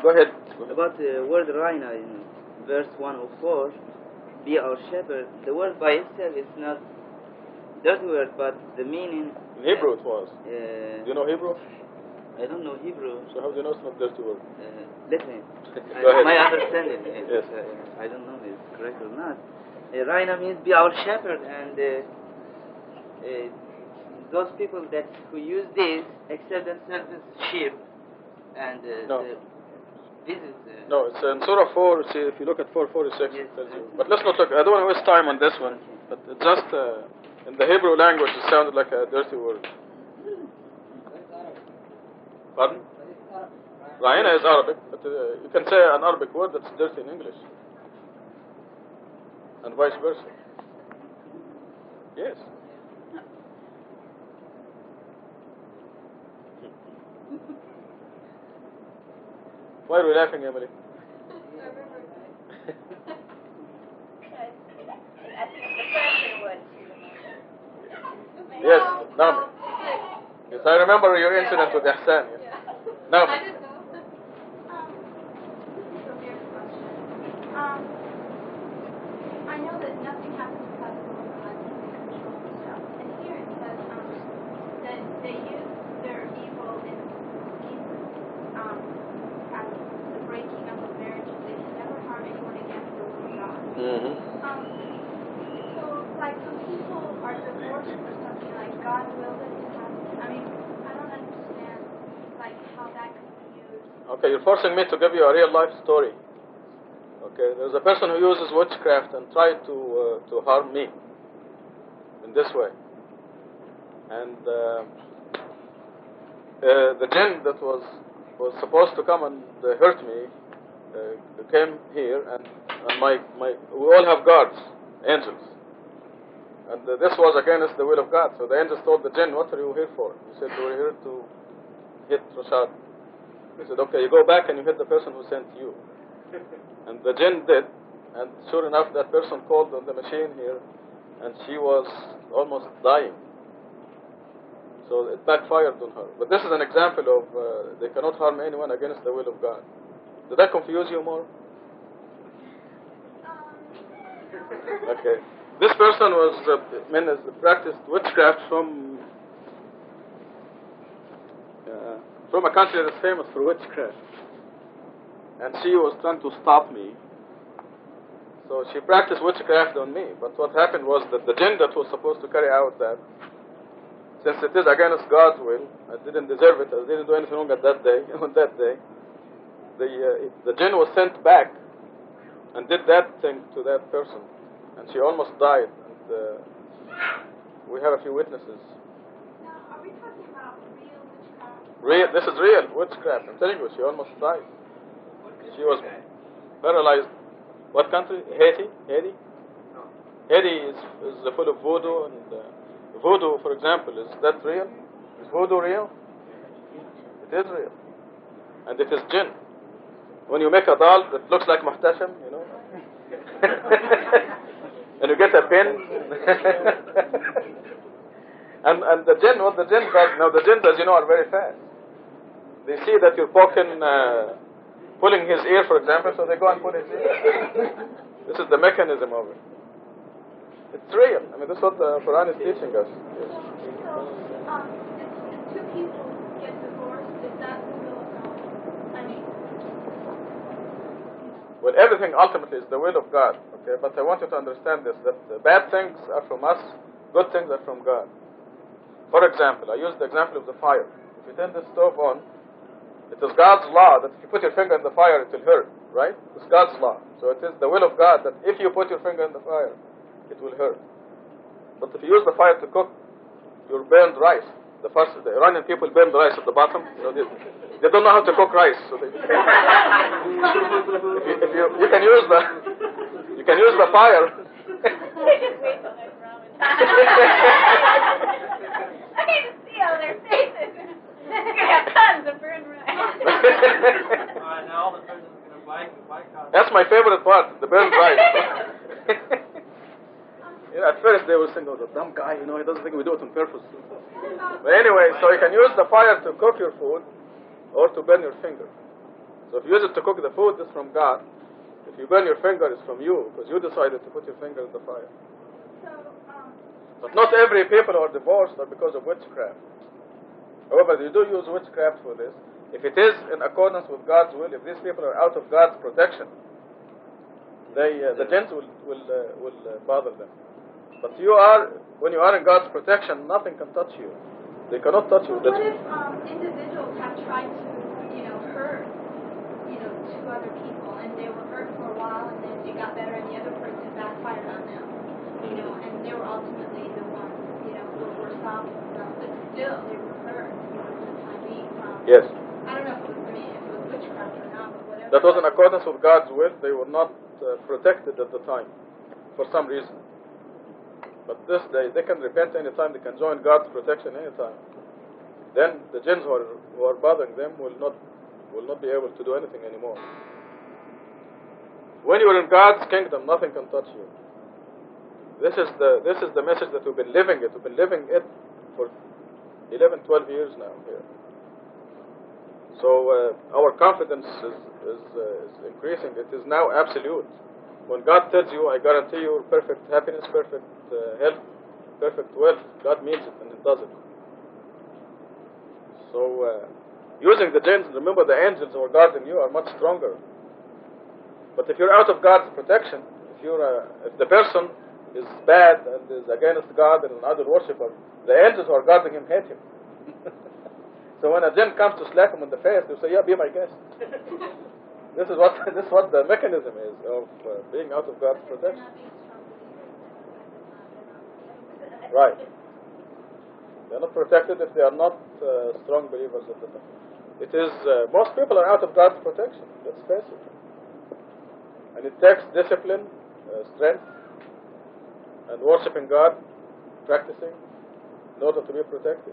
Go ahead. About the word Raina in verse 104, be our shepherd. The word by itself is not dirty word, but the meaning. In Hebrew it was. Do you know Hebrew? I don't know Hebrew. So how do you know it's not dirty word? Listen, Go ahead. my understanding is, Yes. I don't know if it's correct or not. Raina means be our shepherd, and those people who use this accept themselves as sheep, and No. this is. No, it's in Surah 4. See, if you look at 446, Yes. it tells you. But let's not look. I don't want to waste time on this one. But it just in the Hebrew language, it sounded like a dirty word. Pardon? Raina is Arabic, but you can say an Arabic word that's dirty in English, and vice versa. Yes. Why are we laughing, Emily? Yes, Naomi. Yes, I remember your incident with Ihsan. Yes. Naomi. I didn't know. I know that nothing happens because of uncontrolled stuff. And here it says that they use their evil in as the breaking up of marriages. They can never harm anyone against the will of God. Mm-hmm. So, like, when people are divorced or something, like, God willed it to happen. I mean, I don't understand, like, how that could be used. Okay, you're forcing me to give you a real life story. Okay, there's a person who uses witchcraft and tried to harm me in this way. And the jinn that was supposed to come and hurt me came here, and we all have guards, angels. And this was against the will of God. So the angels told the jinn, "What are you here for?" He said, "We're here to hit Rashad." He said, "Okay, you go back and you hit the person who sent you." And the jinn did, and sure enough, that person called on the machine here, and she was almost dying. So it backfired on her. But this is an example of they cannot harm anyone against the will of God. Did that confuse you more? Okay. This person practiced witchcraft from from a country that is famous for witchcraft. And she was trying to stop me. So she practiced witchcraft on me. But what happened was that the jinn that was supposed to carry out that, since it is against God's will, I didn't deserve it, I didn't do anything wrong at that day, on that day, the jinn was sent back and did that thing to that person. And she almost died. And we have a few witnesses. Now, are we talking about real witchcraft? This is real witchcraft. I'm telling you, she almost died. She was paralyzed. What country? Haiti? Haiti? No. Haiti is full of voodoo. And voodoo, for example, is that real? Is voodoo real? It is real. And it is jinn. When you make a doll that looks like Muhtasham, you know, and you get a pin, and the jinn, what the jinn does, now the jinns, as you know, are very fast. They see that you're pulling his ear, for example, so they go and pull his ear. This is the mechanism of it. It's real. I mean, this is what the Quran is teaching us. Yes. So, if two people get divorced, is that the will of God? I mean, Well, everything ultimately is the will of God. Okay, but I want you to understand this: that bad things are from us, good things are from God. For example, I used the example of the fire. If you turn the stove on, it is God's law that if you put your finger in the fire, it will hurt, right? It's God's law. So it is the will of God that if you put your finger in the fire, it will hurt. But if you use the fire to cook your burned rice, the Iranian people burn the rice at the bottom. You know, they don't know how to cook rice. So they, if you can use the fire. they just wait till there's ramen. I need to see all their faces. They're going to have tons of burned rice. Alright, now all the person's going to boycott. That's my favorite part, the burned rice. You know, at first they will think, oh, the dumb guy, you know, he doesn't think we do it on purpose. But anyway, so you can use the fire to cook your food or to burn your finger. So if you use it to cook the food, it's from God. If you burn your finger, it's from you, because you decided to put your finger in the fire. But not every people who are divorced are because of witchcraft. However, you do use witchcraft for this. If it is in accordance with God's will, if these people are out of God's protection, the jinns will bother them. But when you are in God's protection, nothing can touch you. They cannot touch you. What if individuals have tried to, hurt, two other people, and they were hurt for a while, and then it got better, and the other person backfired on them, and they were ultimately the ones, who were solving the problem, but still they were hurt, for the time being. Yes. I don't know if it was witchcraft or not, but whatever. That was in accordance with God's will. They were not protected at the time, for some reason. But this day, they can repent anytime. They can join God's protection anytime. Then the jinns who are bothering them will not be able to do anything anymore. When you are in God's kingdom, nothing can touch you. This is the message that we've been living it. We've been living it for 11, 12 years now here. So our confidence is increasing. It is now absolute. When God tells you, I guarantee you perfect happiness, perfect health, perfect wealth, God means it and He does it. So using the jinns, remember the angels who are guarding you are much stronger. But if you're out of God's protection, if the person is bad and is against God and an idol worshipper, the angels who are guarding him hate him. So when a jinn comes to slap him in the face, they say, yeah, be my guest. This is what the mechanism is of being out of God's protection. Right. They are not protected if they are not strong believers at the time. It is most people are out of God's protection. Let's face it. And it takes discipline, strength, and worshiping God, practicing, in order to be protected.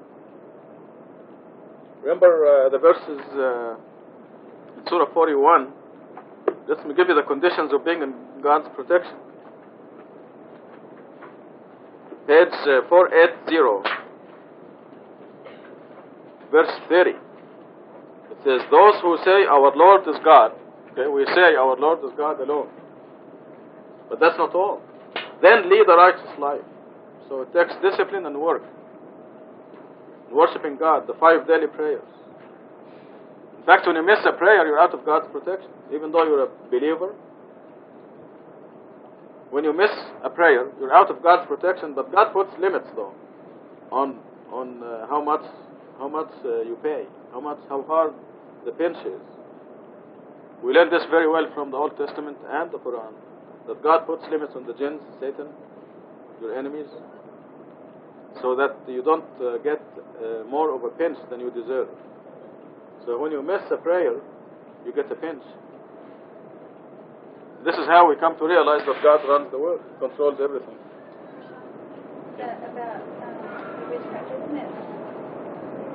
Remember the verses in Surah 41. Let me give you the conditions of being in God's protection. Page 480, verse 30. It says, those who say our Lord is God. Okay, we say our Lord is God alone. But that's not all. Then lead a righteous life. So it takes discipline and work. Worshipping God, the 5 daily prayers. In fact, when you miss a prayer, you're out of God's protection, even though you're a believer. When you miss a prayer, you're out of God's protection. But God puts limits, though, on how much you pay, how hard the pinch is. We learn this very well from the Old Testament and the Quran, that God puts limits on the jinns, Satan, your enemies, so that you don't get more of a pinch than you deserve. So when you miss a prayer, you get a pinch. This is how we come to realize that God runs the world, controls everything. About the witchcraft, isn't it?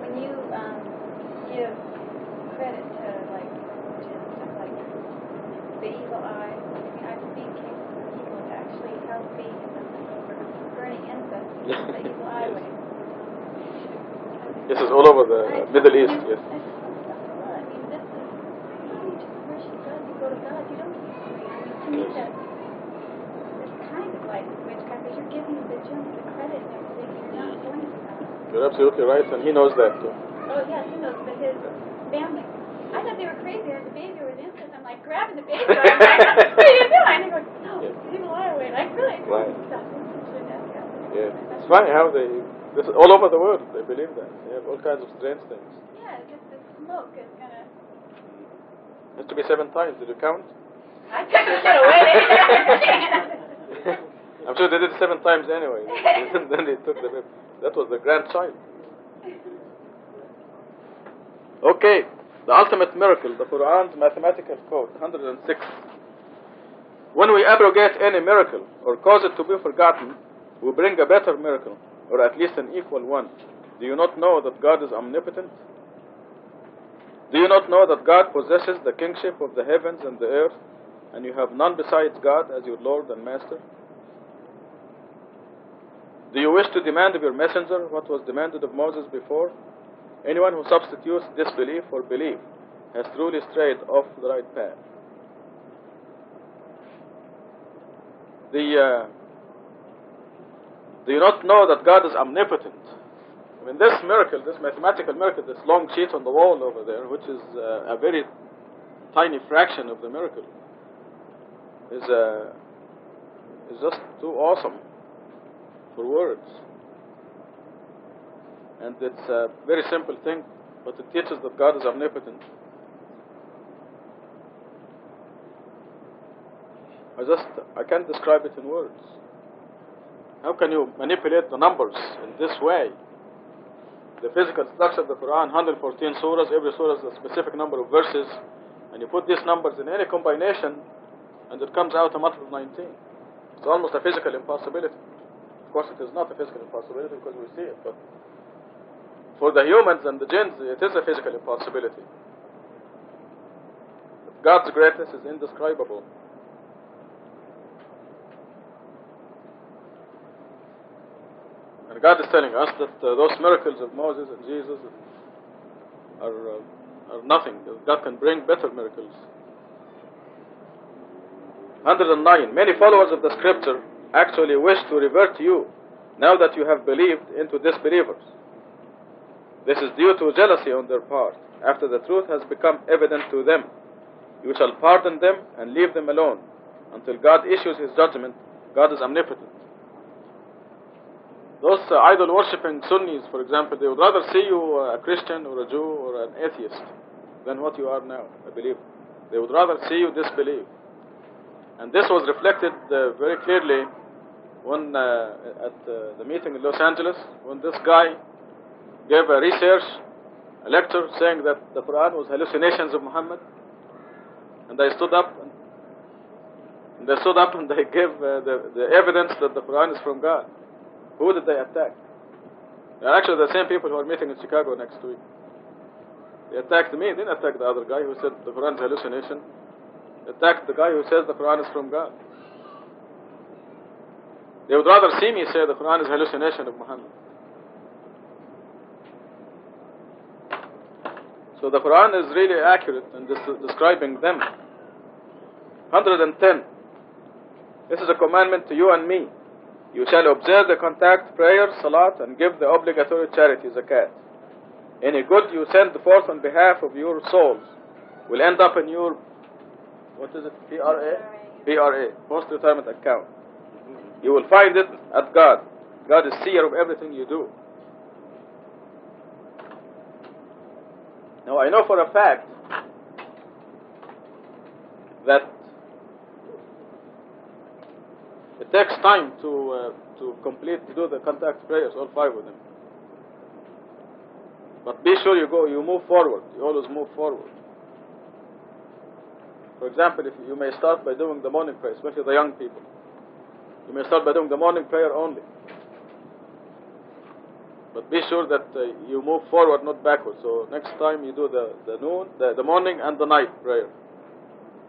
When you give credit to like stuff like the evil eye, I mean, I've seen cases where people actually held babies over burning incense because the evil eye would. This is all over the Middle East, yes. I mean, this is you just worship God, you go to God, you don't keep free. I mean, to me, that's kind of like witchcraft, because you're giving the jinns the credit and everything, and you're not going to God. You're absolutely right, and he knows that too. Oh, yeah, he knows, but his family. I thought they were crazy. As the baby was infant, I'm like grabbing the baby. I'm like, what are you doing? And they go, no, people are away. Like, really? Right. Stop. Yeah. It's funny how this is all over the world, they believe that. They have all kinds of strange things. Yeah, just the smoke is going to... It has to be 7 times. Did you count? I took the shit away. I'm sure they did it 7 times anyway. Then they took the baby. That was the grandchild. Okay, the ultimate miracle, the Quran's mathematical code, 106. When we abrogate any miracle or cause it to be forgotten, we bring a better miracle, or at least an equal one. Do you not know that God is omnipotent? Do you not know that God possesses the kingship of the heavens and the earth, and you have none besides God as your Lord and Master? Do you wish to demand of your messenger what was demanded of Moses before? Anyone who substitutes disbelief for belief has truly strayed off the right path. Do you not know that God is omnipotent? I mean, this miracle, this mathematical miracle, this long sheet on the wall over there, which is a very tiny fraction of the miracle, is just too awesome for words. And it's a very simple thing, but it teaches that God is omnipotent. I can't describe it in words. How can you manipulate the numbers in this way? The physical structure of the Quran, 114 surahs, every surah has a specific number of verses, and you put these numbers in any combination, and it comes out a multiple of 19. It's almost a physical impossibility. Of course, it is not a physical impossibility because we see it, but for the humans and the jinns, it is a physical impossibility. God's greatness is indescribable. And God is telling us that those miracles of Moses and Jesus are nothing. God can bring better miracles. 109. Many followers of the scripture actually wish to revert to you now that you have believed into disbelievers. This is due to jealousy on their part. After the truth has become evident to them, you shall pardon them and leave them alone until God issues His judgment. God is omnipotent. Those idol-worshipping Sunnis, for example, they would rather see you a Christian or a Jew or an atheist than what you are now, a believer. They would rather see you disbelieve. And this was reflected very clearly when at the meeting in Los Angeles, when this guy gave a lecture saying that the Quran was hallucinations of Muhammad. And they stood up and they gave the evidence that the Quran is from God. Who did they attack? They're actually the same people who are meeting in Chicago next week. They attacked me, they didn't attack the other guy who said the Quran is hallucination. They attacked the guy who says the Quran is from God. They would rather see me say the Quran is hallucination of Muhammad. So the Quran is really accurate in describing them. 110. This is a commandment to you and me. You shall observe the contact prayer, salat, and give the obligatory charity, zakat. Any good you send forth on behalf of your souls will end up in your, what is it, PRA, post-retirement account. You will find it at God. God is seer of everything you do. Now I know for a fact that it takes time to do the contact prayers, all 5 of them. But be sure you move forward. You always move forward. For example, if you may start by doing the morning prayer, especially the young people. You may start by doing the morning prayer only. But be sure that you move forward, not backward. So next time you do the morning and the night prayer.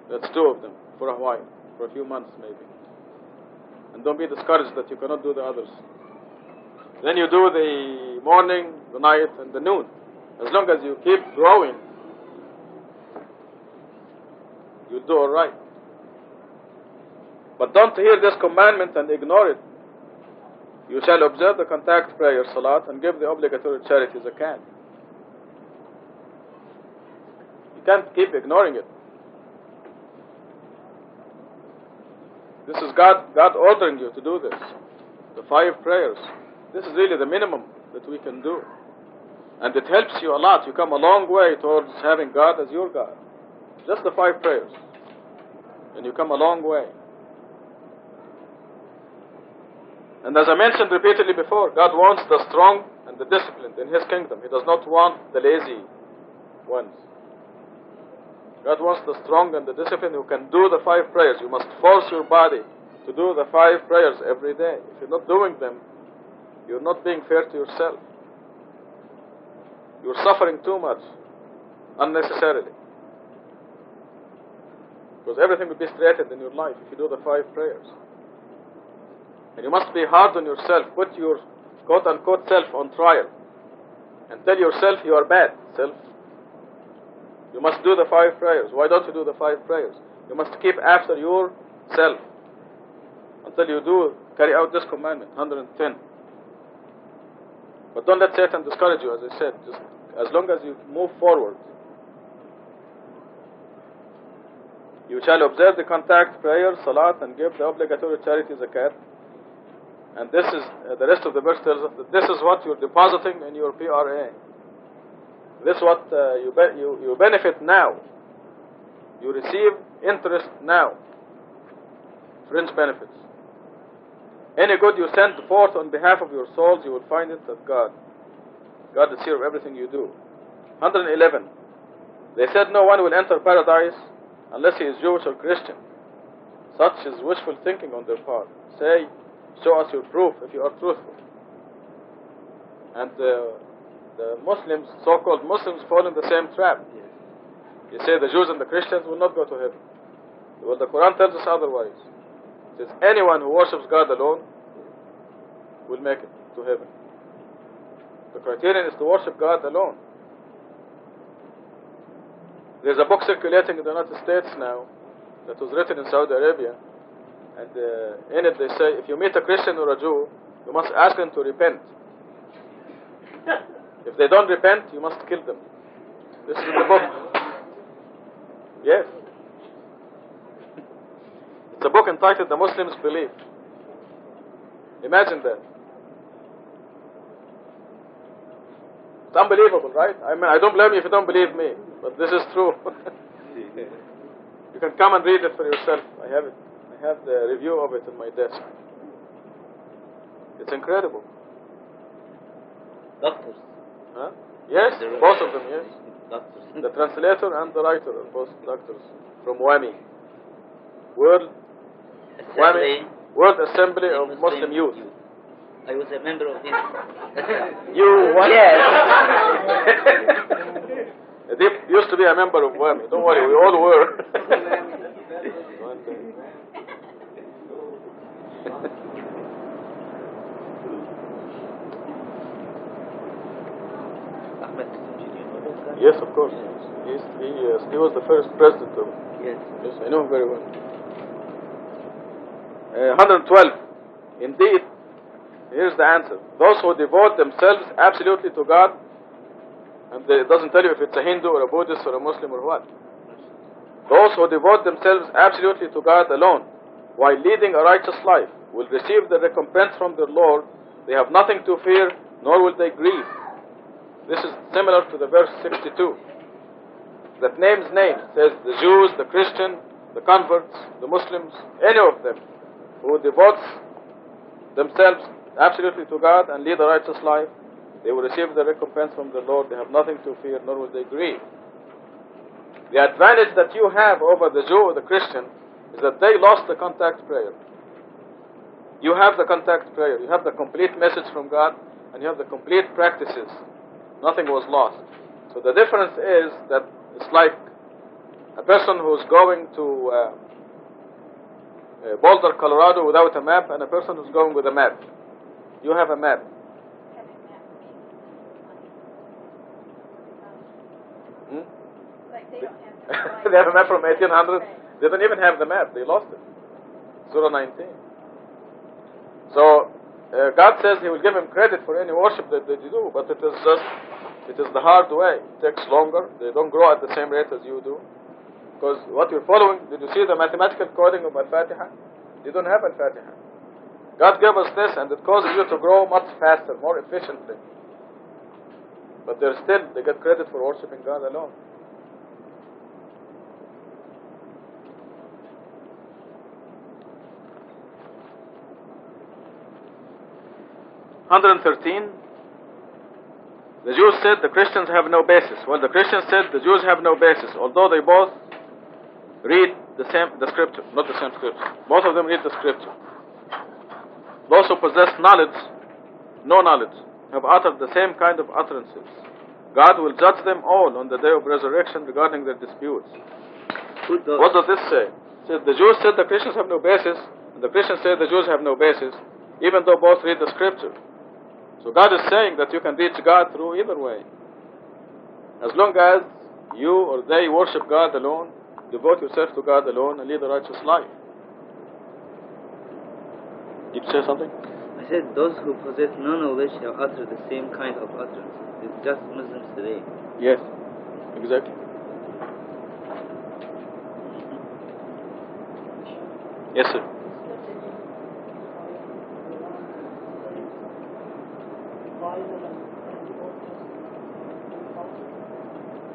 That's 2 of them for a while, for a few months maybe. And don't be discouraged that you cannot do the others. Then you do the morning, the night, and the noon. As long as you keep growing, you'll do all right. But don't hear this commandment and ignore it. You shall observe the contact prayer, salat, and give the obligatory charity, zakat. You can't keep ignoring it. This is God ordering you to do this. The 5 prayers. This is really the minimum that we can do. And it helps you a lot. You come a long way towards having God as your God. Just the 5 prayers. And you come a long way. And as I mentioned repeatedly before, God wants the strong and the disciplined in His kingdom. He does not want the lazy ones. God wants the strong and the disciplined who can do the 5 prayers. You must force your body to do the 5 prayers every day. If you're not doing them, you're not being fair to yourself. You're suffering too much, unnecessarily. Because everything will be straightened in your life if you do the 5 prayers. And you must be hard on yourself. Put your quote-unquote self on trial. And tell yourself you are bad. Self. You must do the 5 prayers. Why don't you do the 5 prayers? You must keep after yourself until you carry out this commandment, 110. But don't let Satan discourage you, as I said. Just as long as you move forward. You shall observe the contact prayer, salat, and give the obligatory charity, zakat. And this is, the rest of the verse tells us that this is what you're depositing in your PRA. This is what you benefit now. You receive interest now. Fringe benefits. Any good you send forth on behalf of your souls, you will find it at God. God is here of everything you do. 111. They said no one will enter paradise unless he is Jewish or Christian. Such is wishful thinking on their part. Say, show us your proof if you are truthful. And the Muslims, so-called Muslims, fall in the same trap. You say the Jews and the Christians will not go to heaven. Well, the Quran tells us otherwise. It says anyone who worships God alone will make it to heaven. The criterion is to worship God alone. There's a book circulating in the United States now that was written in Saudi Arabia, and in it they say if you meet a Christian or a Jew, you must ask them to repent. If they don't repent, you must kill them. This is in the book. Yes. It's a book entitled The Muslims Believe. Imagine that. It's unbelievable, right? I mean, I don't blame you if you don't believe me, but this is true. You can come and read it for yourself. I have it. I have the review of it on my desk. It's incredible. Doctors. Huh? Yes, both of them, yes. Doctors. The translator and the writer are both doctors from WAMI. World Assembly of Muslim Youth. I was a member of this. You what? Yes. Deep used to be a member of WAMI. Don't worry, we all were. Yes, of course. He was the first president of. Yes. Yes, I know him very well. 112. Indeed, here's the answer. Those who devote themselves absolutely to God And it doesn't tell you if it's a Hindu or a Buddhist or a Muslim or what. Those who devote themselves absolutely to God alone while leading a righteous life will receive the recompense from their Lord. They have nothing to fear, nor will they grieve. This is similar to the verse 62 that names names. It says the Jews, the Christian, the converts, the Muslims, any of them who devotes themselves absolutely to God and lead a righteous life, they will receive the recompense from the Lord. They have nothing to fear, nor will they grieve. The advantage that you have over the Jew or the Christian is that they lost the contact prayer. You have the contact prayer. You have the complete message from God, and you have the complete practices. Nothing was lost. So the difference is that it's like a person who's going to Boulder, Colorado without a map, and a person who's going with a map. You have a map. Like they don't have They have a map from 1800. They don't even have the map. They lost it. Surah 19. So God says He will give him credit for any worship that they do, but it is the hard way. It takes longer. They don't grow at the same rate as you do. Because what you're following, did you see the mathematical coding of Al-Fatiha? You don't have Al-Fatiha. God gave us this, and it causes you to grow much faster, more efficiently. But they get credit for worshiping God alone. $113. The Jews said the Christians have no basis. Well, the Christians said the Jews have no basis, although they both read the scripture, not the same scripture. Both of them read the scripture. Those who possess knowledge, no knowledge, have uttered the same kind of utterances. God will judge them all on the day of resurrection regarding their disputes. What does this say? It says the Jews said the Christians have no basis, and the Christians say the Jews have no basis, even though both read the scripture. So God is saying that you can reach God through either way. As long as you or they worship God alone, devote yourself to God alone, and lead a righteous life. Did you say something? I said those who possess no knowledge have uttered the same kind of utterance. It's just Muslims today. Yes, exactly. Yes, sir.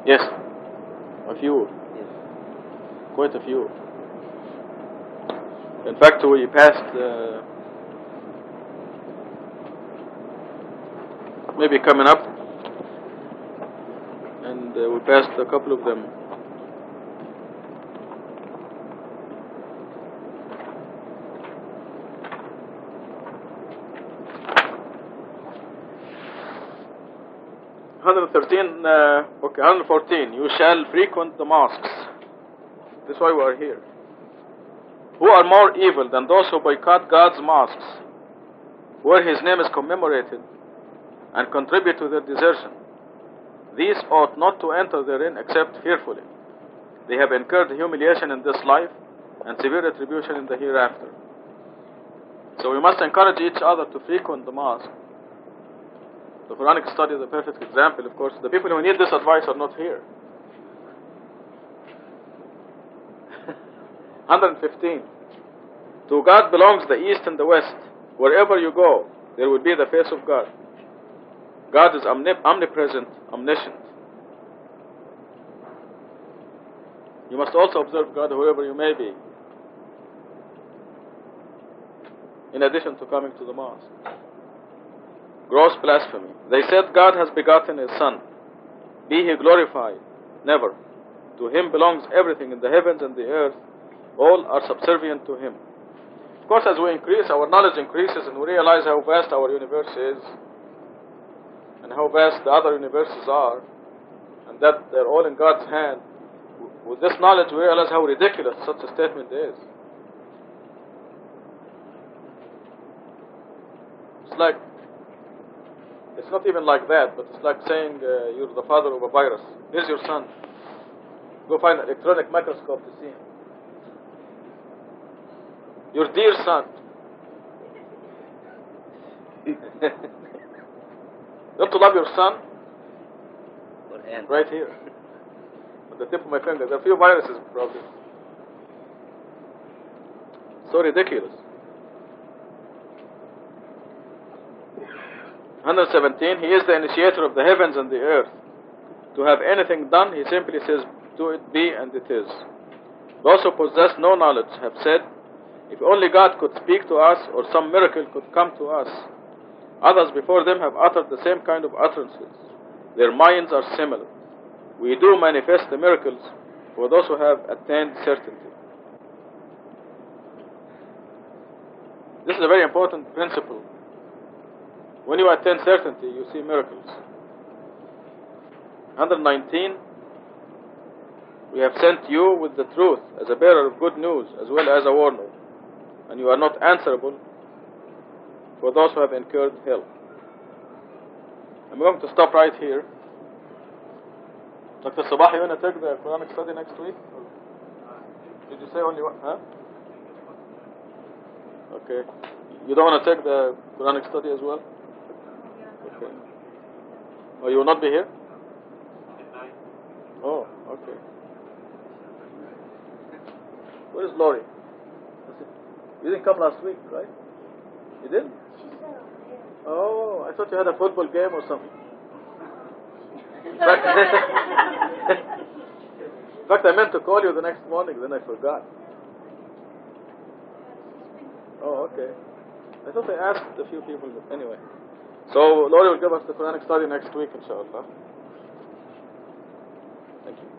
Yes, a few. Yes. Quite a few. In fact, we passed maybe coming up, and we passed a couple of them. Okay, 114. You shall frequent the mosques. This is why we are here. Who are more evil than those who boycott God's mosques, where His name is commemorated, and contribute to their desertion? These ought not to enter therein except fearfully. They have incurred humiliation in this life and severe retribution in the hereafter. So we must encourage each other to frequent the mosque. The Quranic study is a perfect example. Of course, the people who need this advice are not here. 115. To God belongs the east and the west. Wherever you go, there will be the face of God. God is omnipresent, omniscient. You must also observe God wherever you may be, in addition to coming to the mosque. Gross blasphemy. They said God has begotten His Son. Be He glorified. Never. To Him belongs everything in the heavens and the earth. All are subservient to Him. Of course, as we increase, our knowledge increases, and we realize how vast our universe is, and how vast the other universes are, and that they're all in God's hand. With this knowledge, we realize how ridiculous such a statement is. It's not even like that, but it's like saying you're the father of a virus. Here's your son. Go find an electronic microscope to see him. Your dear son. Don't you love your son? end. Right here. On the tip of my finger. There are a few viruses probably. So ridiculous. 117. He is the initiator of the heavens and the earth. To have anything done, he simply says, do it be, and it is. Those who possess no knowledge have said, if only God could speak to us, or some miracle could come to us. Others before them have uttered the same kind of utterances. Their minds are similar. We do manifest the miracles for those who have attained certainty. This is a very important principle. When you attain certainty, you see miracles. 119. We have sent you with the truth as a bearer of good news as well as a warner, and you are not answerable for those who have incurred hell. I'm going to stop right here. Dr. Sabah, you want to take the Quranic study next week? Did you say only one? Huh? Okay. You don't want to take the Quranic study as well? Okay. Oh, you will not be here? Oh, okay. Where is Lori? You didn't come last week, right? You did? Oh, I thought you had a football game or something. In fact, I meant to call you the next morning, then I forgot. Oh, okay. I thought I asked a few people, but anyway. So, Lori will give us the Quranic study next week, inshallah. Thank you.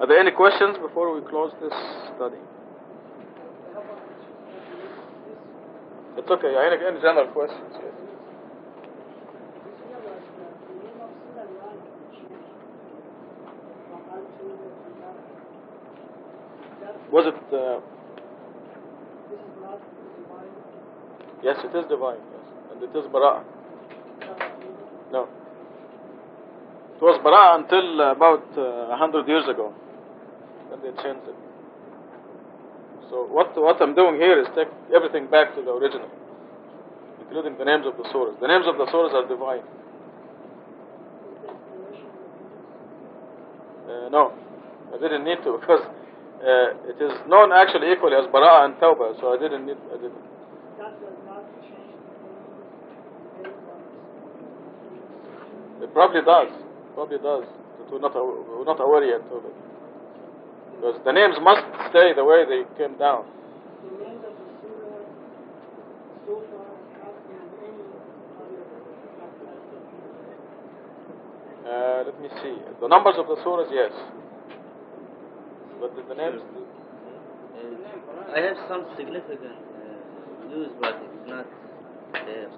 Are there any questions before we close this study? It's okay. Any general questions? Yes. Was it? Yes, it is divine. Yes, and it is Bara'ah. No, it was Bara'ah until about 100 years ago. And they changed it. So what I'm doing here is take everything back to the original, including the names of the surahs. The names of the surahs are divine. No, I didn't need to because it is known actually equally as Bara'ah and Tawbah. So I didn't. That does not change the name. It probably does. Probably does. But we're not aware yet of it. Because the names must stay the way they came down. The names of the surah so far have been any other Let me see. The numbers of the surahs, yes. But the names... I have some significant news, but it's not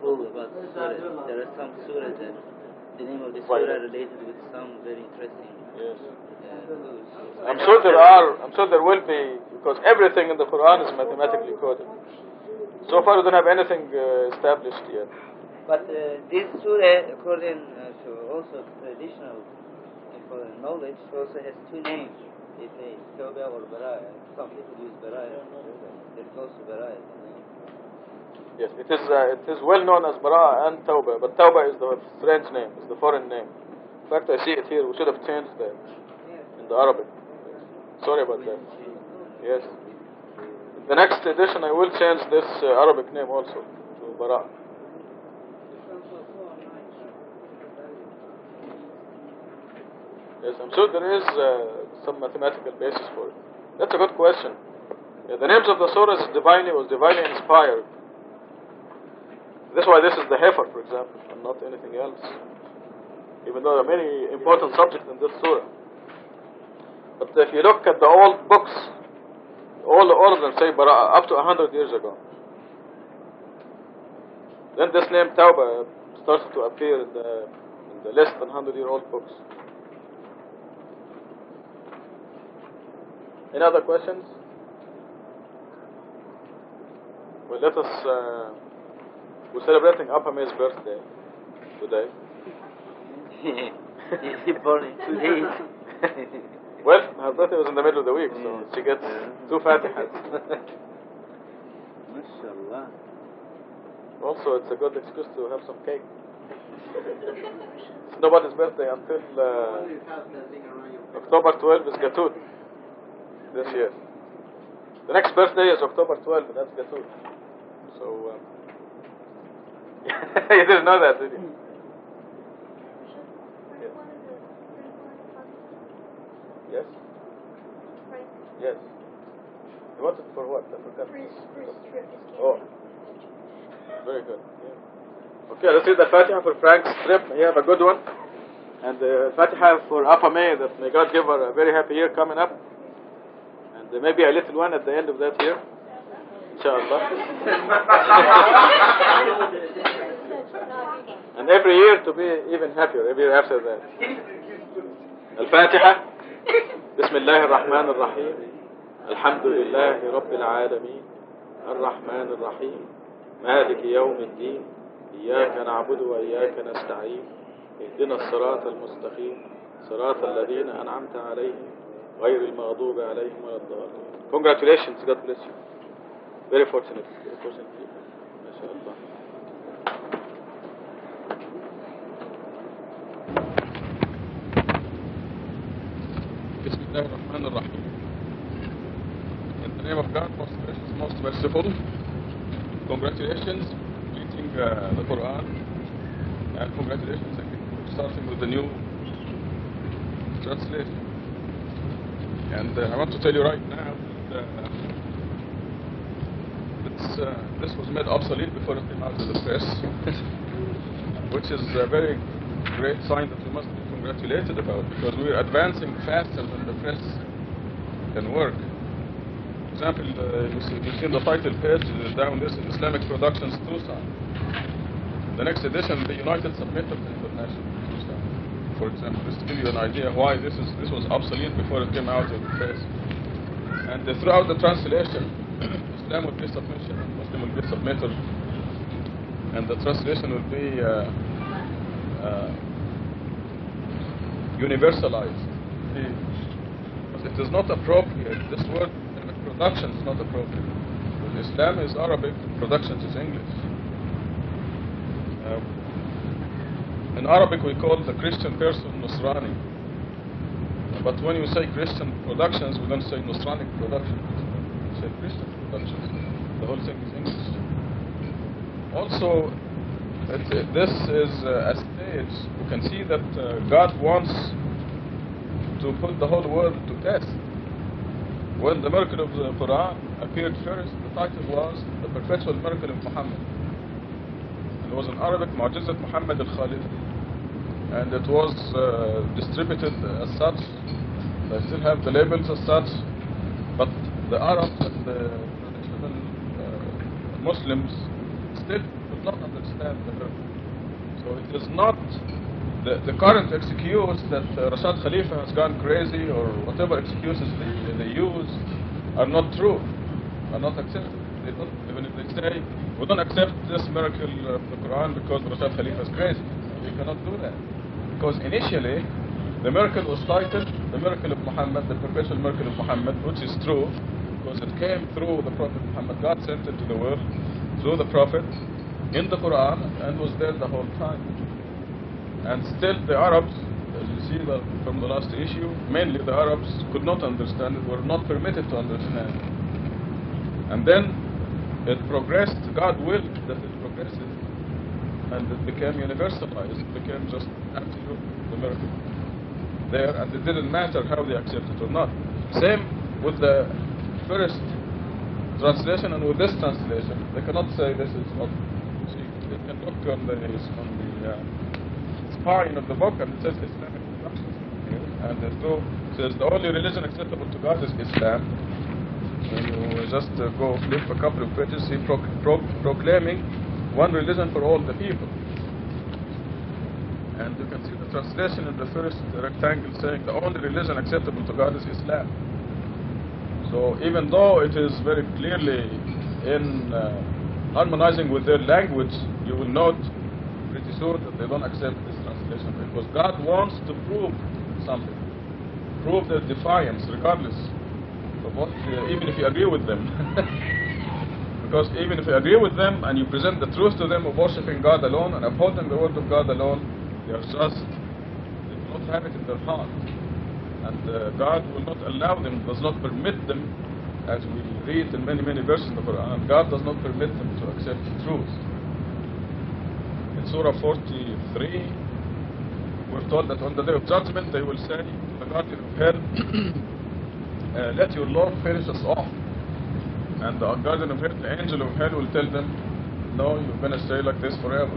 full about the surah. There are some surahs that the name of the surah related with some very interesting Yes. news. I'm sure there are. I'm sure there will be, because everything in the Quran is mathematically coded. So far, we don't have anything established yet. But this surah, according to also traditional knowledge, also has two names. It says Tawbah or Bara'ah. Some people use Bara'ah. There's also Bara'ah. Yes, it is well known as Bara'ah and Tawbah, but Tawbah is the strange name, is the foreign name. In fact, I see it here. We should have changed that in the Arabic. Sorry about that. Yes. The next edition, I will change this Arabic name also to Bara'ah. Yes, I'm sure there is some mathematical basis for it. That's a good question. Yeah, the names of the surahs was divinely inspired. That's why this is the heifer, for example, and not anything else. Even though there are many important subjects in this surah. But if you look at the old books, all of them say Bara'ah up to 100 years ago. Then this name Tawbah started to appear in the less than 100-year-old books. Any other questions? Well, let us... we're celebrating Apame's birthday today. He born in 2 days. Well, her birthday was in the middle of the week, so she gets 2 Fatihas. Inshallah. Also, it's a good excuse to have some cake. It's nobody's birthday until October 12 is Gatut this year. The next birthday is October 12, that's Gatut. So, you didn't know that, did you? Yes? Yes. You wanted for what? I forgot. For his trip, his camping. Oh. Very good. Yeah. Okay, let's read the Fatiha for Frank's trip. May he have a good one. And the Fatiha for Afa May, that may God give her a very happy year coming up. And maybe a little one at the end of that year. Inshallah. And every year to be even happier, every year after that. Al-Fatiha. Bismillah ar-Rahman ar-Rahim. Alhamdulillah Rabbil Alameen. Ar-Rahman ar-Rahim. مالك يوم الدين إياك نعبد وإياك نستعين اهدنا الصراط المستقيم صراط الذين أنعمت عليهم غير المغضوب عليهم ولا الضالين. Congratulations, God bless you. Very fortunate people. ما شاء الله. بسم الله الرحمن الرحيم. In the name of God, most gracious, most merciful. Congratulations completing the Quran, and congratulations again starting with the new translation. And I want to tell you right now that this was made obsolete before it came out of the press, which is a very great sign that we must be congratulated about, because we are advancing faster than the press can work. For example, you've seen the title page down this, Islamic Productions Tucson. The next edition, the United Submitters International Tucson, for example, just to give you an idea why this was obsolete before it came out of the press. And throughout the translation, Islam will be submission, and Muslim will be submitter, and the translation will be universalized. It is not appropriate, this word production is not appropriate. Because Islam is Arabic, production is English. In Arabic we call the Christian person Nusrani. But when you say Christian productions, we don't say Nusrani productions. We say Christian productions. The whole thing is English. Also, this is a stage. You can see that God wants to put the whole world to test. When the miracle of the Quran appeared first, the title was The Perpetual Miracle of Muhammad. It was in Arabic, Mu'jizat Muhammad al-Khalid. And it was distributed as such. They still have the labels as such. But the Arabs and the traditional Muslims still could not understand the miracle. So it is not the current excuse that Rashad Khalifa has gone crazy, or whatever excuses they use, are not true, are not accepted. They don't, even if they say, we don't accept this miracle of the Quran because Rashad Khalifa is crazy. You cannot do that. Because initially, the miracle was titled The Miracle of Muhammad, the Perpetual Miracle of Muhammad, which is true, because it came through the Prophet Muhammad. God sent it to the world through the Prophet in the Quran, and was there the whole time. And still the Arabs, as you see from the last issue, mainly the Arabs could not understand it, were not permitted to understand. And then it progressed, God willed that it progresses, and it became universalized, it became just absolute, the miracle there, and it didn't matter how they accept it or not. Same with the first translation and with this translation. They cannot say this is not, they can look on the spine of the book, and it says Islamic productions here, and it says the only religion acceptable to God is Islam. When you just go flip a couple of pages, see proclaiming one religion for all the people. And you can see the translation in the first rectangle saying the only religion acceptable to God is Islam. So even though it is very clearly in harmonizing with their language, you will note pretty soon that they don't accept this translation, because God wants to prove something, prove their defiance regardless of what, even if you agree with them. Because even if you agree with them and you present the truth to them of worshiping God alone and upholding the word of God alone, they are just, they do not have it in their heart. And God will not allow them, does not permit them, as we read in many, many verses in the Quran, God does not permit them to accept the truth. In Surah 43, we're told that on the day of judgment they will say to the guardian of hell, let your Lord finish us off. And the guardian of hell, the angel of hell, will tell them, no, you're going to stay like this forever.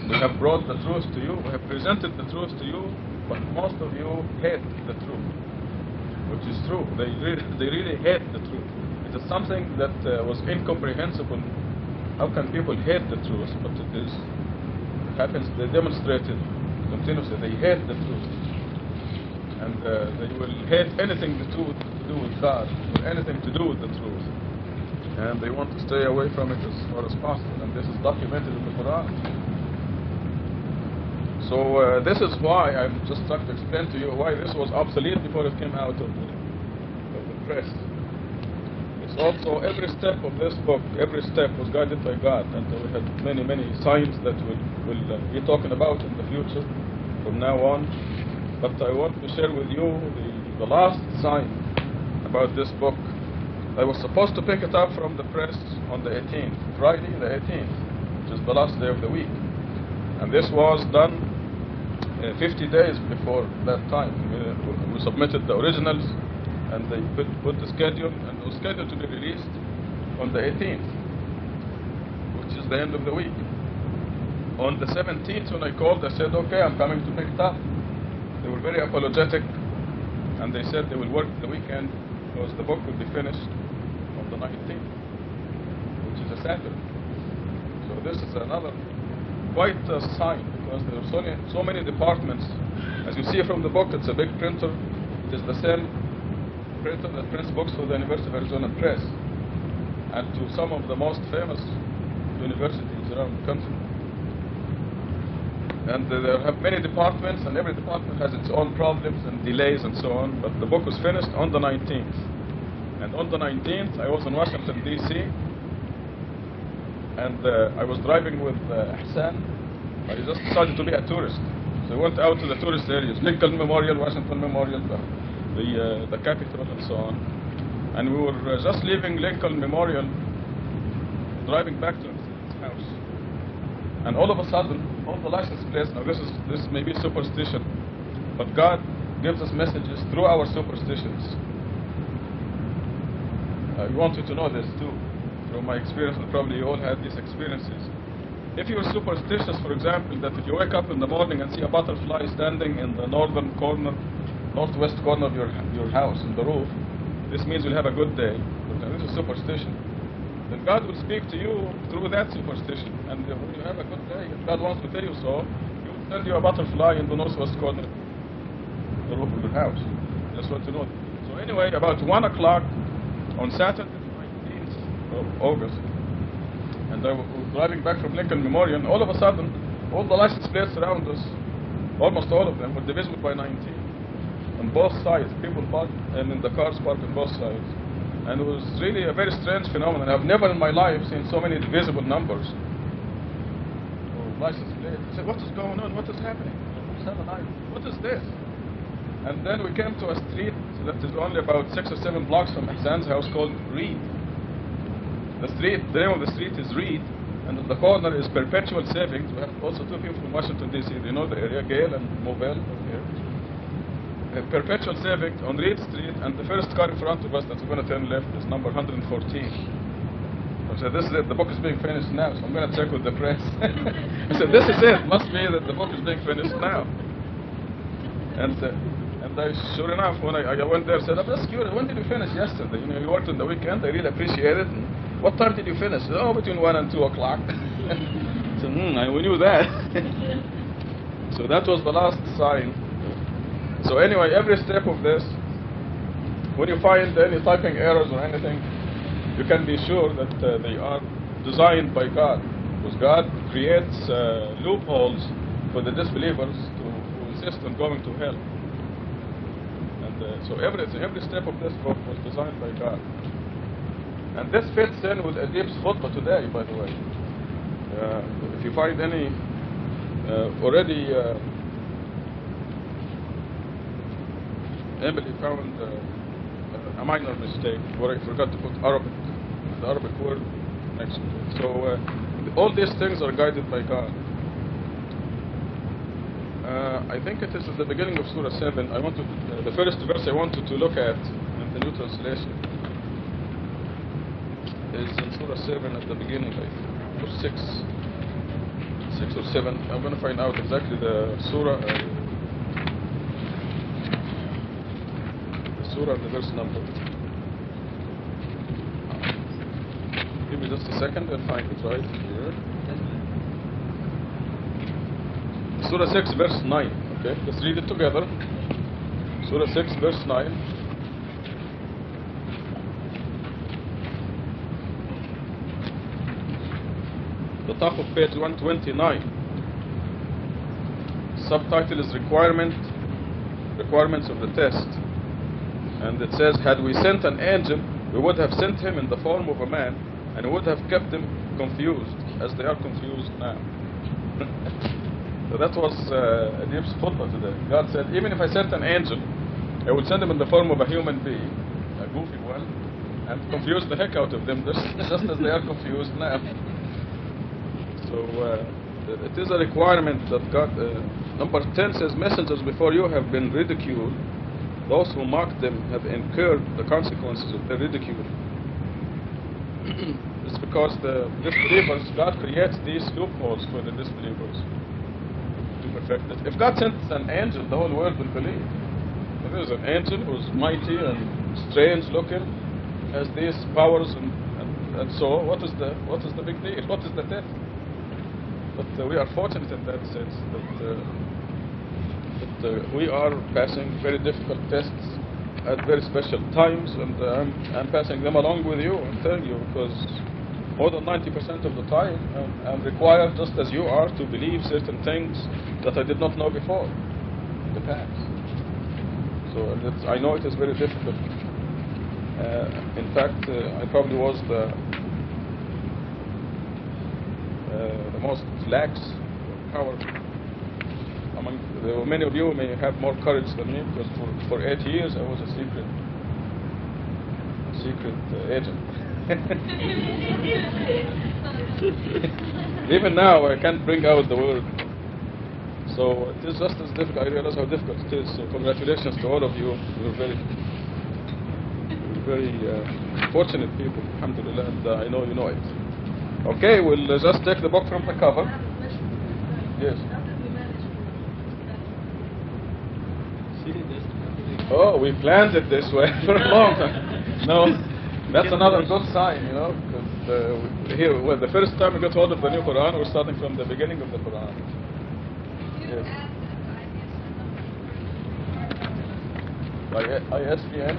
We have brought the truth to you, we have presented the truth to you, but most of you hate the truth, which is true. They really hate the truth. It is something that was incomprehensible. How can people hate the truth? But it is. It happens. They demonstrate it continuously. They hate the truth, and they will hate anything to do with God, or anything to do with the truth, and they want to stay away from it as far as possible. And this is documented in the Quran. So this is why I'm just trying to explain to you why this was obsolete before it came out of the press. It's also every step of this book, every step was guided by God, and we had many, many signs that we'll be talking about in the future from now on. But I want to share with you the last sign about this book. I was supposed to pick it up from the press on the 18th, Friday the 18th, which is the last day of the week. And this was done 50 days before that time. We submitted the originals, and they put the schedule, and it was scheduled to be released on the 18th, which is the end of the week. On the 17th, when I called, I said, okay, I'm coming to pick it up. They were very apologetic, and they said they will work the weekend because the book will be finished on the 19th, which is a Saturday. So this is another quite a sign, because there are so many departments. As you see from the book, it's a big printer. It is the same printer that prints books for the University of Arizona Press and to some of the most famous universities around the country. And there have many departments, and every department has its own problems and delays and so on. But the book was finished on the 19th. And on the 19th, I was in Washington, D.C., and I was driving with Ahsan. I just decided to be a tourist. So I went out to the tourist areas, Lincoln Memorial, Washington Memorial, the Capitol, and so on. And we were just leaving Lincoln Memorial, driving back to his house. And all of a sudden, all the license plates, now this may be superstition, but God gives us messages through our superstitions. I want you to know this too. From my experience, and probably you all had these experiences. If you're superstitious, for example, that if you wake up in the morning and see a butterfly standing in the northwest corner of your house, in the roof, this means you'll have a good day. But this is superstition. Then God will speak to you through that superstition. And when you have a good day, if God wants to tell you so, He will send you a butterfly in the northwest corner of the roof of your house. Just want to know. So anyway, about 1 o'clock on Saturday, of August, and I was driving back from Lincoln Memorial, and all of a sudden, all the license plates around us, almost all of them, were divisible by 19 on both sides. People parked, and in the cars parked on both sides, and it was really a very strange phenomenon. I've never in my life seen so many divisible numbers of license plates. I said, what is going on? What is happening? What is this? And then we came to a street that is only about 6 or 7 blocks from Ahsan's house, called Reed. The name of the street is Reed, and at the corner is Perpetual Savings. We have also 2 people from Washington, D.C. They know the area, Gail and Mobile here. Perpetual Savings on Reed Street, and the first car in front of us that we're going to turn left is number 114. I said, this is it, the book is being finished now, so I'm going to check with the press. I said, this is it, must be that the book is being finished now. And I, sure enough, when I went there, I said, I'm just curious, when did you finish yesterday? You know, you worked on the weekend, I really appreciate it. And what time did you finish? Oh, between 1 and 2 o'clock. So, we knew that. So that was the last sign. So anyway, every step of this, when you find any typing errors or anything, you can be sure that they are designed by God. Because God creates loopholes for the disbelievers to insist on going to hell. And so every step of this book was designed by God. And this fits in with Adib's khutbah today, by the way. If you find any already, Emily found a minor mistake where I forgot to put the Arabic word next to it. So all these things are guided by God. I think it is at the beginning of Surah 7. I wanted the first verse I wanted to look at in the New Translation is in Surah 7 at the beginning, I think, or 6 or 7. I'm going to find out exactly the Surah and the verse number. Give me just a second and find it right here. Surah 6 verse 9. Okay, let's read it together. Surah 6 verse 9. The top of page 129. Subtitle is Requirements of the Test. And it says, had we sent an angel, we would have sent him in the form of a man, and we would have kept them confused, as they are confused now. So that was Adib's khutbah today. God said, even if I sent an angel, I would send him in the form of a human being, a goofy one, and confuse the heck out of them, just as they are confused now. So it is a requirement that God... number 10 says, messengers before you have been ridiculed. Those who mocked them have incurred the consequences of their ridicule. It's because the disbelievers, God creates these loopholes for the disbelievers to perfect it. If God sent an angel, the whole world will believe. If there is an angel who's mighty and strange looking, has these powers and so, what is the big deal? What is the test? But we are fortunate in that sense that we are passing very difficult tests at very special times, and I'm passing them along with you. I'm telling you, because more than 90% of the time I'm required, just as you are, to believe certain things that I did not know before in the past. So I know it is very difficult. In fact, I probably was the most lax power. Many of you may have more courage than me, because for 8 years I was a secret agent. Even now I can't bring out the word. So it is just as difficult. I realize how difficult it is. So congratulations to all of you. You're very fortunate people, alhamdulillah, and I know you know it. Okay, we'll just take the book from the cover. Yes. Oh, we planned it this way for a long time. No, that's another good sign, you know, because here, well, the first time we got hold of the new Quran, we're starting from the beginning of the Quran. Yes. By ISBN?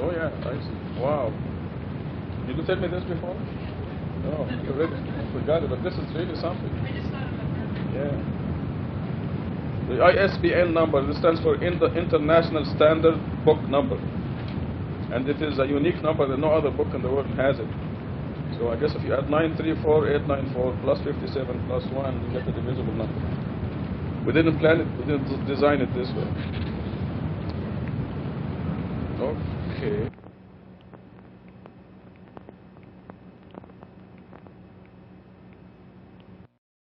Oh yeah, I see. Wow. Did you tell me this before? No, you already forgot it, but this is really something. I just thought about that. The ISBN number, this stands for International Standard Book Number. And it is a unique number that no other book in the world has it. So I guess if you add 934894 plus 57 plus 1, you get the divisible number. We didn't plan it, we didn't design it this way. Okay.